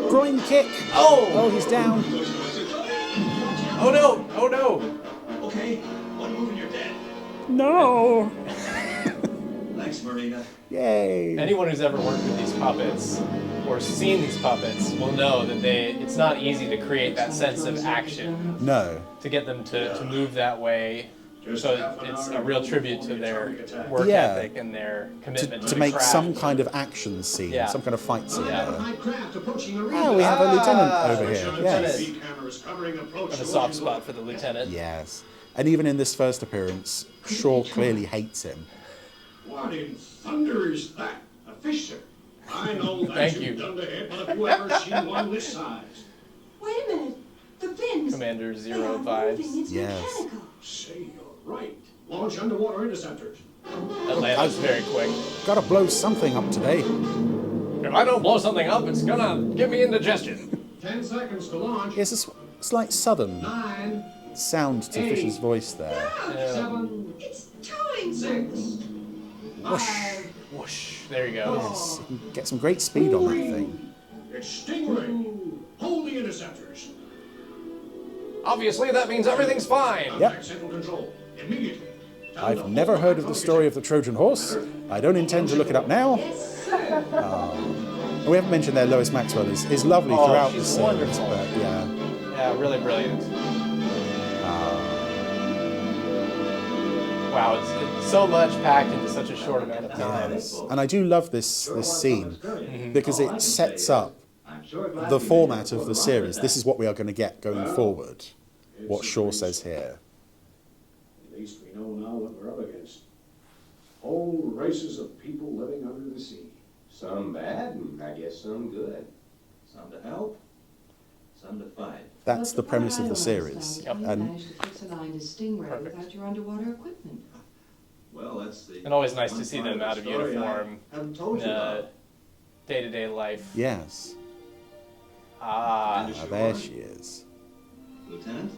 Speaker 5: Groin kick!
Speaker 14: Oh,
Speaker 5: he's down.
Speaker 14: Oh no! Oh no!
Speaker 16: Okay, one move and you're dead.
Speaker 5: No!
Speaker 16: Thanks, Marina.
Speaker 5: Yay!
Speaker 14: Anyone who's ever worked with these puppets or seen these puppets will know that it's not easy to create that sense of action.
Speaker 5: No.
Speaker 14: To get them to move that way. So it's a real tribute to their work
Speaker 5: Yeah.
Speaker 14: ethic and their commitment to
Speaker 5: To
Speaker 14: the
Speaker 5: make
Speaker 14: craft.
Speaker 5: some kind of action scene,
Speaker 14: Yeah.
Speaker 5: some kind of fight scene there.
Speaker 7: Oh,
Speaker 5: we have a lieutenant over here. Yes.
Speaker 14: And a soft spot for the lieutenant.
Speaker 5: Yes. And even in this first appearance, Shaw clearly hates him.
Speaker 13: What in thunder is that? A fish, sir? I know that
Speaker 14: Thank
Speaker 13: you've
Speaker 14: you.
Speaker 13: done to him, but have you ever seen one this size?
Speaker 15: Wait a minute. The fins.
Speaker 14: Commander
Speaker 15: They
Speaker 14: Zero
Speaker 15: are
Speaker 14: vibes.
Speaker 15: moving. It's
Speaker 5: Yes.
Speaker 15: mechanical.
Speaker 13: Say you're right. Launch underwater interceptors.
Speaker 14: Atlanta's very quick.
Speaker 5: Gotta blow something up today.
Speaker 14: If I don't blow something up, it's gonna give me indigestion.
Speaker 13: 10 seconds to launch.
Speaker 5: There's a slight southern
Speaker 13: 9,
Speaker 5: sound to Fisher's voice there.
Speaker 13: 7,
Speaker 15: It's towing.
Speaker 13: 6,
Speaker 5: Whoosh.
Speaker 13: 5.
Speaker 14: Whoosh. There you go.
Speaker 5: Yes, you can get some great speed on that thing.
Speaker 13: It's Stingray. Hold the interceptors.
Speaker 14: Obviously, that means everything's fine.
Speaker 13: Contact central control. Immediately. Tell them
Speaker 5: I've
Speaker 13: to
Speaker 5: never
Speaker 13: hold
Speaker 5: heard
Speaker 13: the
Speaker 5: of the story of the Trojan horse. I don't intend to look it up now. And we haven't mentioned there Lois Maxwell is lovely
Speaker 14: Oh,
Speaker 5: throughout
Speaker 14: she's
Speaker 5: the series,
Speaker 14: wonderful.
Speaker 5: but yeah.
Speaker 14: Yeah, really brilliant. Wow, it's so much packed into such a short amount of time.
Speaker 5: And I do love this scene because it sets up the format of the series. This is what we are going to get going forward. What Shaw says here.
Speaker 13: At least we know now what we're up against. Whole races of people living under the sea.
Speaker 17: Some bad, and I guess some good.
Speaker 16: Some to help, some to fight.
Speaker 5: That's the premise of the series.
Speaker 15: You
Speaker 5: And
Speaker 15: managed to fix a line to Stingray without your underwater equipment.
Speaker 16: Well, that's the.
Speaker 14: And always nice
Speaker 16: one
Speaker 14: to see
Speaker 16: part
Speaker 14: them
Speaker 16: the
Speaker 14: out of
Speaker 16: story
Speaker 14: uniform
Speaker 16: I haven't told
Speaker 14: in
Speaker 16: you about.
Speaker 14: day-to-day life.
Speaker 5: yes,
Speaker 14: Ah,
Speaker 5: there she is.
Speaker 16: Lieutenant,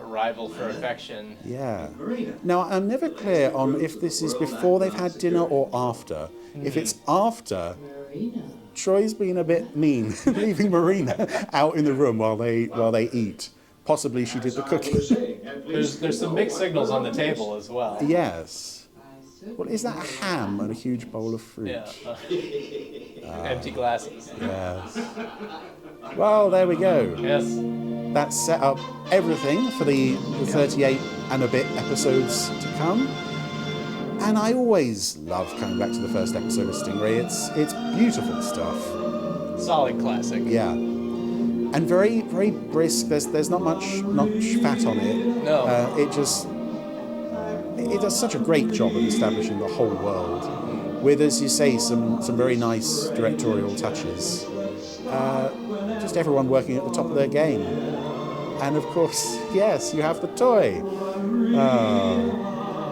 Speaker 14: A rival for affection.
Speaker 5: Yeah. Now, I'm never clear on if this is before they've had dinner or after. If it's after, Troy's been a bit mean, leaving Marina out in the room while they eat. Possibly she did the cooking.
Speaker 14: There's some mixed signals on the table as well.
Speaker 5: Yes. Well, is that a ham and a huge bowl of fruit?
Speaker 14: Yeah. Empty glasses.
Speaker 5: Yes. Well, there we go.
Speaker 14: Yes.
Speaker 5: That set up everything for the 38 and a bit episodes to come. And I always love coming back to the first episode of Stingray. It's beautiful stuff.
Speaker 14: Solid classic.
Speaker 5: Yeah. And very, very brisk. There's not much fat on it.
Speaker 14: No.
Speaker 5: It does such a great job of establishing the whole world, with, as you say, some very nice directorial touches. Just everyone working at the top of their game. And of course, yes, you have the toy.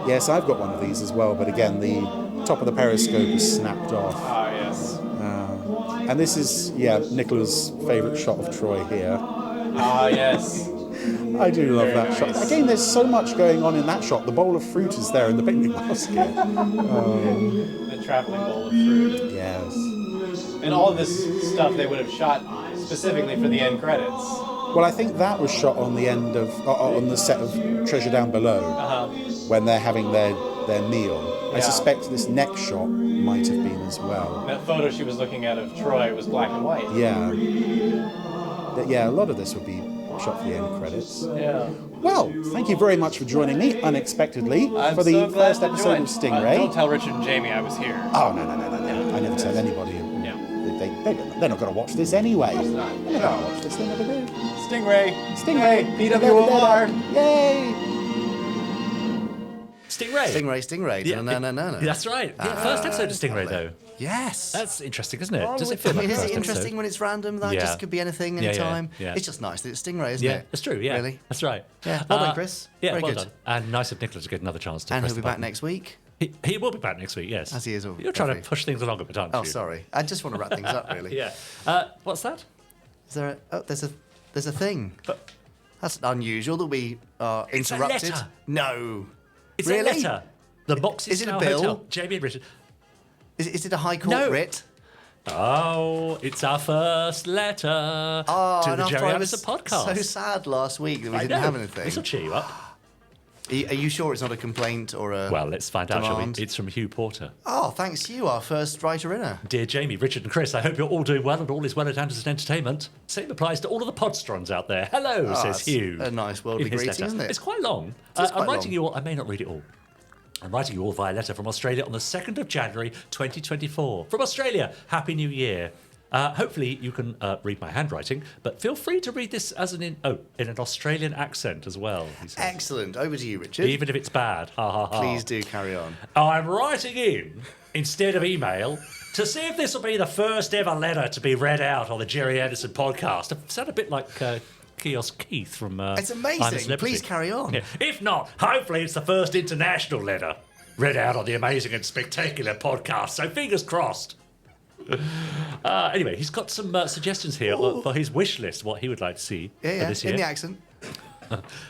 Speaker 5: Yes, I've got one of these as well, but again, the top of the periscope is snapped off.
Speaker 14: Ah, yes.
Speaker 5: And this is, Nicola's favourite shot of Troy here.
Speaker 14: Ah, yes.
Speaker 5: I do love that
Speaker 14: nice.
Speaker 5: shot. Again, there's so much going on in that shot. The bowl of fruit is there in the picnic basket.
Speaker 14: The traveling bowl of fruit.
Speaker 5: Yes.
Speaker 14: And all of this stuff they would have shot specifically for the end credits.
Speaker 5: Well, I think that was shot on the end of on the set of Treasure Down Below when they're having their meal. I suspect this next shot might have been as well.
Speaker 14: That photo she was looking at of Troy was black and white.
Speaker 5: Yeah. Yeah, a lot of this would be shot for the end credits.
Speaker 14: Yeah.
Speaker 5: Well, thank you very much for joining me unexpectedly for the
Speaker 14: so glad
Speaker 5: first
Speaker 14: to
Speaker 5: episode
Speaker 14: join.
Speaker 5: of Stingray.
Speaker 14: Don't tell Richard and Jamie I was here.
Speaker 5: Oh, no. I never tell anybody. They're not going to watch this anyway. They're not going to watch this. They never do.
Speaker 14: Stingray.
Speaker 5: PWR. Yay.
Speaker 2: Stingray.
Speaker 1: Yeah,
Speaker 2: No.
Speaker 1: That's right. First episode of Stingray, though.
Speaker 2: Yes.
Speaker 1: That's interesting, isn't it? Does it feel like
Speaker 2: Is
Speaker 1: first
Speaker 2: it interesting
Speaker 1: episode?
Speaker 2: when it's random? That just could be anything, anytime.
Speaker 1: Yeah.
Speaker 2: It's just nice that it's Stingray, isn't
Speaker 1: Yeah,
Speaker 2: it?
Speaker 1: it's true, yeah.
Speaker 2: Really?
Speaker 1: That's right.
Speaker 2: Yeah. Well done, Chris.
Speaker 1: Yeah,
Speaker 2: Very
Speaker 1: well
Speaker 2: good.
Speaker 1: done. And nice of Nicola to get another chance to
Speaker 2: And
Speaker 1: press
Speaker 2: he'll be
Speaker 1: the
Speaker 2: back
Speaker 1: button.
Speaker 2: next week.
Speaker 1: He will be back next week, yes.
Speaker 2: As he is.
Speaker 1: You're trying to push things along a bit, aren't you?
Speaker 2: Oh, sorry. I just want to wrap things up, really.
Speaker 1: Yeah. What's that?
Speaker 2: Is there there's a thing. That's unusual that we are interrupted.
Speaker 1: It's a letter.
Speaker 2: No.
Speaker 1: It's
Speaker 2: really?
Speaker 1: a letter. The Moxie
Speaker 2: Is it a
Speaker 1: Style
Speaker 2: bill?
Speaker 1: Hotel. Jamie and Richard.
Speaker 2: Is it a High Court writ?
Speaker 1: Oh, it's our first letter to the Gerry Anderson podcast.
Speaker 2: So sad last week that we didn't have anything.
Speaker 1: This will cheer you up.
Speaker 2: Are you sure it's not a complaint or a
Speaker 1: Well, let's find out, shall
Speaker 2: demand?
Speaker 1: we? It's from Hugh Porter.
Speaker 2: Oh, thanks to you, our first writer-inner.
Speaker 1: Dear Jamie, Richard and Chris, I hope you're all doing well and all is well at Anderson Entertainment. Same applies to all of the Podsterons out there. Hello, says
Speaker 2: that's
Speaker 1: Hugh.
Speaker 2: a nice worldly
Speaker 1: in his
Speaker 2: greeting,
Speaker 1: letter.
Speaker 2: isn't it?
Speaker 1: It's quite long.
Speaker 2: It is quite
Speaker 1: I'm writing
Speaker 2: long.
Speaker 1: you all, I may not read it all. I'm writing you all via letter from Australia on the 2nd of January 2024. From Australia, Happy New Year. Hopefully you can read my handwriting, but feel free to read this as in an Australian accent as well. He says.
Speaker 2: Excellent. Over to you, Richard.
Speaker 1: Even if it's bad. Ha ha ha.
Speaker 2: Please do carry on.
Speaker 1: I'm writing in, instead of email, to see if this will be the first ever letter to be read out on the Gerry Anderson podcast. I sound a bit like Kiosk Keith from
Speaker 2: It's
Speaker 1: I'm a
Speaker 2: amazing.
Speaker 1: Celebrity.
Speaker 2: Please carry on.
Speaker 1: Yeah. If not, hopefully it's the first international letter read out on the amazing and spectacular podcast. So fingers crossed. Anyway, he's got some suggestions here for his wish list, what he would like to see for this year.
Speaker 2: In the accent.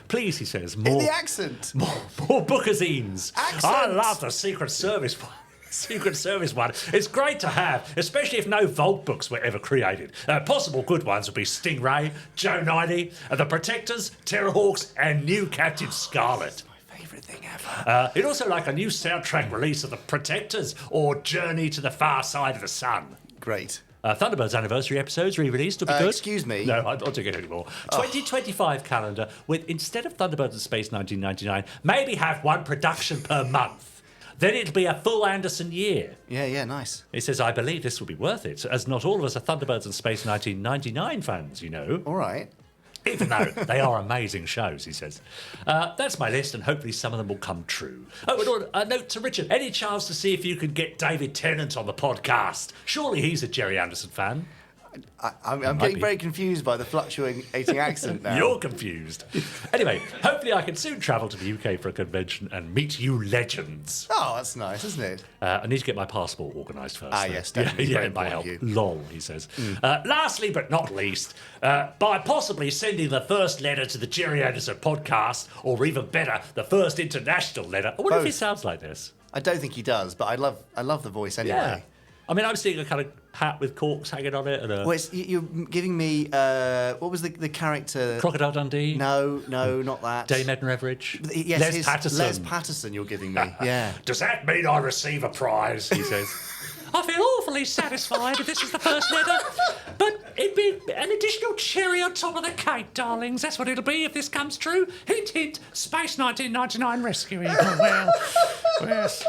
Speaker 1: Please, he says, more.
Speaker 2: In the accent.
Speaker 1: More bookazines.
Speaker 2: Accent.
Speaker 1: I love the Secret Service one. Secret Service one. It's great to have, especially if no Vault books were ever created. Possible good ones would be Stingray, Joe 90, The Protectors, Terrorhawks, and new Captain Scarlet.
Speaker 2: Favourite thing ever.
Speaker 1: He'd also like a new soundtrack release of The Protectors or Journey to the Far Side of the Sun.
Speaker 2: Great.
Speaker 1: Thunderbirds anniversary episodes re-released would be good.
Speaker 2: Excuse me.
Speaker 1: No, I'm not doing it anymore. 2025 calendar with, instead of Thunderbirds in Space 1999, maybe have one production per month. Then it'll be a full Anderson year.
Speaker 2: Yeah, nice.
Speaker 1: He says, I believe this will be worth it, as not all of us are Thunderbirds and Space 1999 fans, you know.
Speaker 2: All right.
Speaker 1: Even though they are amazing shows, he says. That's my list, and hopefully some of them will come true. Oh, and a note to Richard. Any chance to see if you could get David Tennant on the podcast? Surely he's a Gerry Anderson fan.
Speaker 2: I'm getting very confused by the fluctuating accent now.
Speaker 1: You're confused. Anyway, hopefully I can soon travel to the UK for a convention and meet you legends.
Speaker 2: Oh, that's nice, isn't it?
Speaker 1: I need to get my passport organised first.
Speaker 2: Ah,
Speaker 1: though.
Speaker 2: yes, definitely.
Speaker 1: Yeah,
Speaker 2: Very
Speaker 1: it might help.
Speaker 2: important you.
Speaker 1: Lol, he says. Lastly but not least, by possibly sending the first letter to the Gerry Anderson podcast, or even better, the first international letter. I wonder if he sounds like this.
Speaker 2: I don't think he does, but I love the voice anyway.
Speaker 1: Yeah. I mean, I'm seeing a kind of hat with corks hanging on it. And
Speaker 2: Well, you're giving me, what was the character?
Speaker 1: Crocodile Dundee?
Speaker 2: No, not that.
Speaker 1: Dame Edna Everidge?
Speaker 2: Yes,
Speaker 1: Les Patterson.
Speaker 2: Les Patterson you're giving me, yeah.
Speaker 1: Does that mean I receive a prize, he says. I feel awfully satisfied if this is the first letter, but it'd be an additional cherry on top of the cake, darlings. That's what it'll be if this comes true. Hint, hint, Space 1999 Rescue Eagle. Well, yes.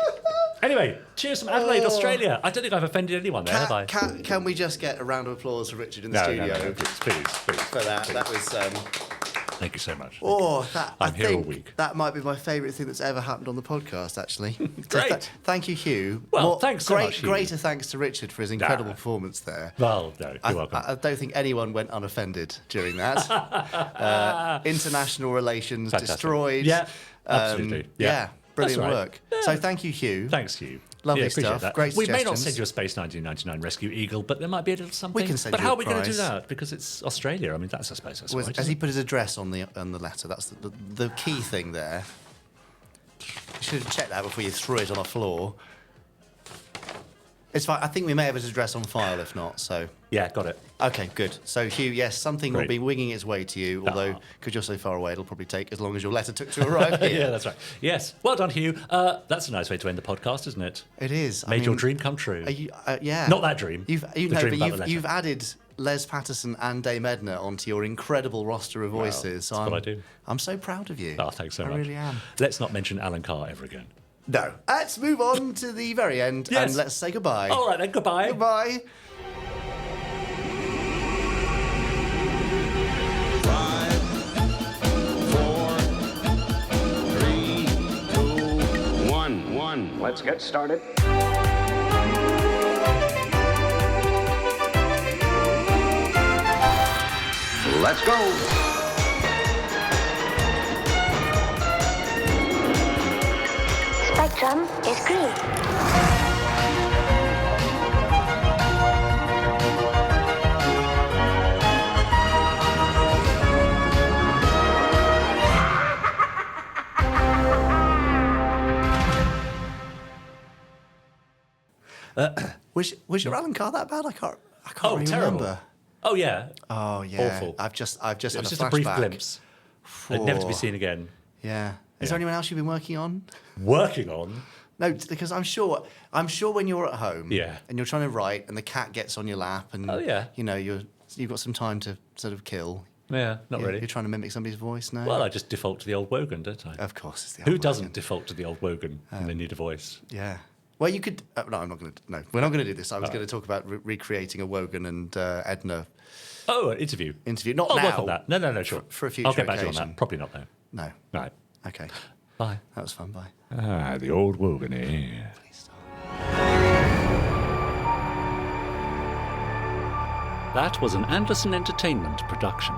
Speaker 1: Anyway, cheers from Adelaide, Australia. I don't think I've offended anyone there, have I?
Speaker 2: Can we just get a round of applause for Richard in the studio?
Speaker 1: No, please.
Speaker 2: For that. That was...
Speaker 1: Thank you so much.
Speaker 2: Oh,
Speaker 1: I'm here all week.
Speaker 2: That might be my favourite thing that's ever happened on the podcast, actually.
Speaker 1: Great.
Speaker 2: Thank you, Hugh.
Speaker 1: Well, thanks so much, Hugh.
Speaker 2: Greater thanks to Richard for his incredible performance there.
Speaker 1: Well, no, you're welcome.
Speaker 2: I don't think anyone went unoffended during that. International relations destroyed.
Speaker 1: Yeah, absolutely.
Speaker 2: Yeah, brilliant
Speaker 1: That's right.
Speaker 2: work. So thank you, Hugh.
Speaker 1: Thanks, Hugh.
Speaker 2: Lovely
Speaker 1: appreciate
Speaker 2: stuff.
Speaker 1: That.
Speaker 2: Great
Speaker 1: We may not
Speaker 2: suggestions.
Speaker 1: send you a Space 1999 Rescue Eagle, but there might be a little something.
Speaker 2: We can send
Speaker 1: but
Speaker 2: you
Speaker 1: how
Speaker 2: a
Speaker 1: are we going to do
Speaker 2: prize.
Speaker 1: that? Because it's Australia. I mean, that's I suppose.
Speaker 2: Has he put his address on the letter? That's the key thing there. You should have checked that before you threw it on the floor. It's fine. I think we may have his address on file, if not. So
Speaker 1: yeah, got it.
Speaker 2: Okay, good. So Hugh, yes, something will
Speaker 1: Great.
Speaker 2: be winging its way to you. Although, because you're so far away, it'll probably take as long as your letter took to arrive here.
Speaker 1: Yeah, that's right. Yes, well done, Hugh. That's a nice way to end the podcast, isn't it?
Speaker 2: It is.
Speaker 1: Made your dream come true.
Speaker 2: Yeah.
Speaker 1: Not that dream.
Speaker 2: You've added Les Patterson and Dame Edna onto your incredible roster of voices.
Speaker 1: Well, that's what I do.
Speaker 2: I'm so proud of you.
Speaker 1: Oh, thanks so much.
Speaker 2: I really am.
Speaker 1: Let's not mention Alan Carr ever again.
Speaker 2: No. Let's move on to the very end and let's say goodbye.
Speaker 1: All right then, goodbye.
Speaker 2: Goodbye.
Speaker 17: Let's get started. Let's go.
Speaker 11: Spectrum is green.
Speaker 2: Was your Alan Carr that bad? I can't really
Speaker 1: terrible.
Speaker 2: remember.
Speaker 1: Oh yeah.
Speaker 2: Oh yeah.
Speaker 1: Awful.
Speaker 2: I've just
Speaker 1: It
Speaker 2: had
Speaker 1: was
Speaker 2: a
Speaker 1: just
Speaker 2: flashback.
Speaker 1: a brief glimpse. Never to be seen again.
Speaker 2: Yeah. Is there anyone else you've been working on?
Speaker 1: Working on?
Speaker 2: No, because I'm sure when you're at home,
Speaker 1: Yeah.
Speaker 2: and you're trying to write, and the cat gets on your lap, and you know you've got some time to sort of kill.
Speaker 1: Yeah, not really.
Speaker 2: You're trying to mimic somebody's voice now.
Speaker 1: Well, I just default to the old Wogan, don't I?
Speaker 2: Of course, it's the old
Speaker 1: Who doesn't default to the old Wogan when they need a voice?
Speaker 2: Yeah. Well, you could. No, I'm not going to. No, we're not going to do this. I was going to talk about recreating a Wogan and Edna.
Speaker 1: Oh, an interview.
Speaker 2: Not
Speaker 1: I'll
Speaker 2: now.
Speaker 1: work on that. No, sure.
Speaker 2: For a future
Speaker 1: I'll get back to you on
Speaker 2: occasion.
Speaker 1: that. Probably not though.
Speaker 2: No.
Speaker 1: Right.
Speaker 2: Okay.
Speaker 1: Bye.
Speaker 2: That was fun. Bye.
Speaker 1: Ah, the old Wogan here. That was an Anderson Entertainment production.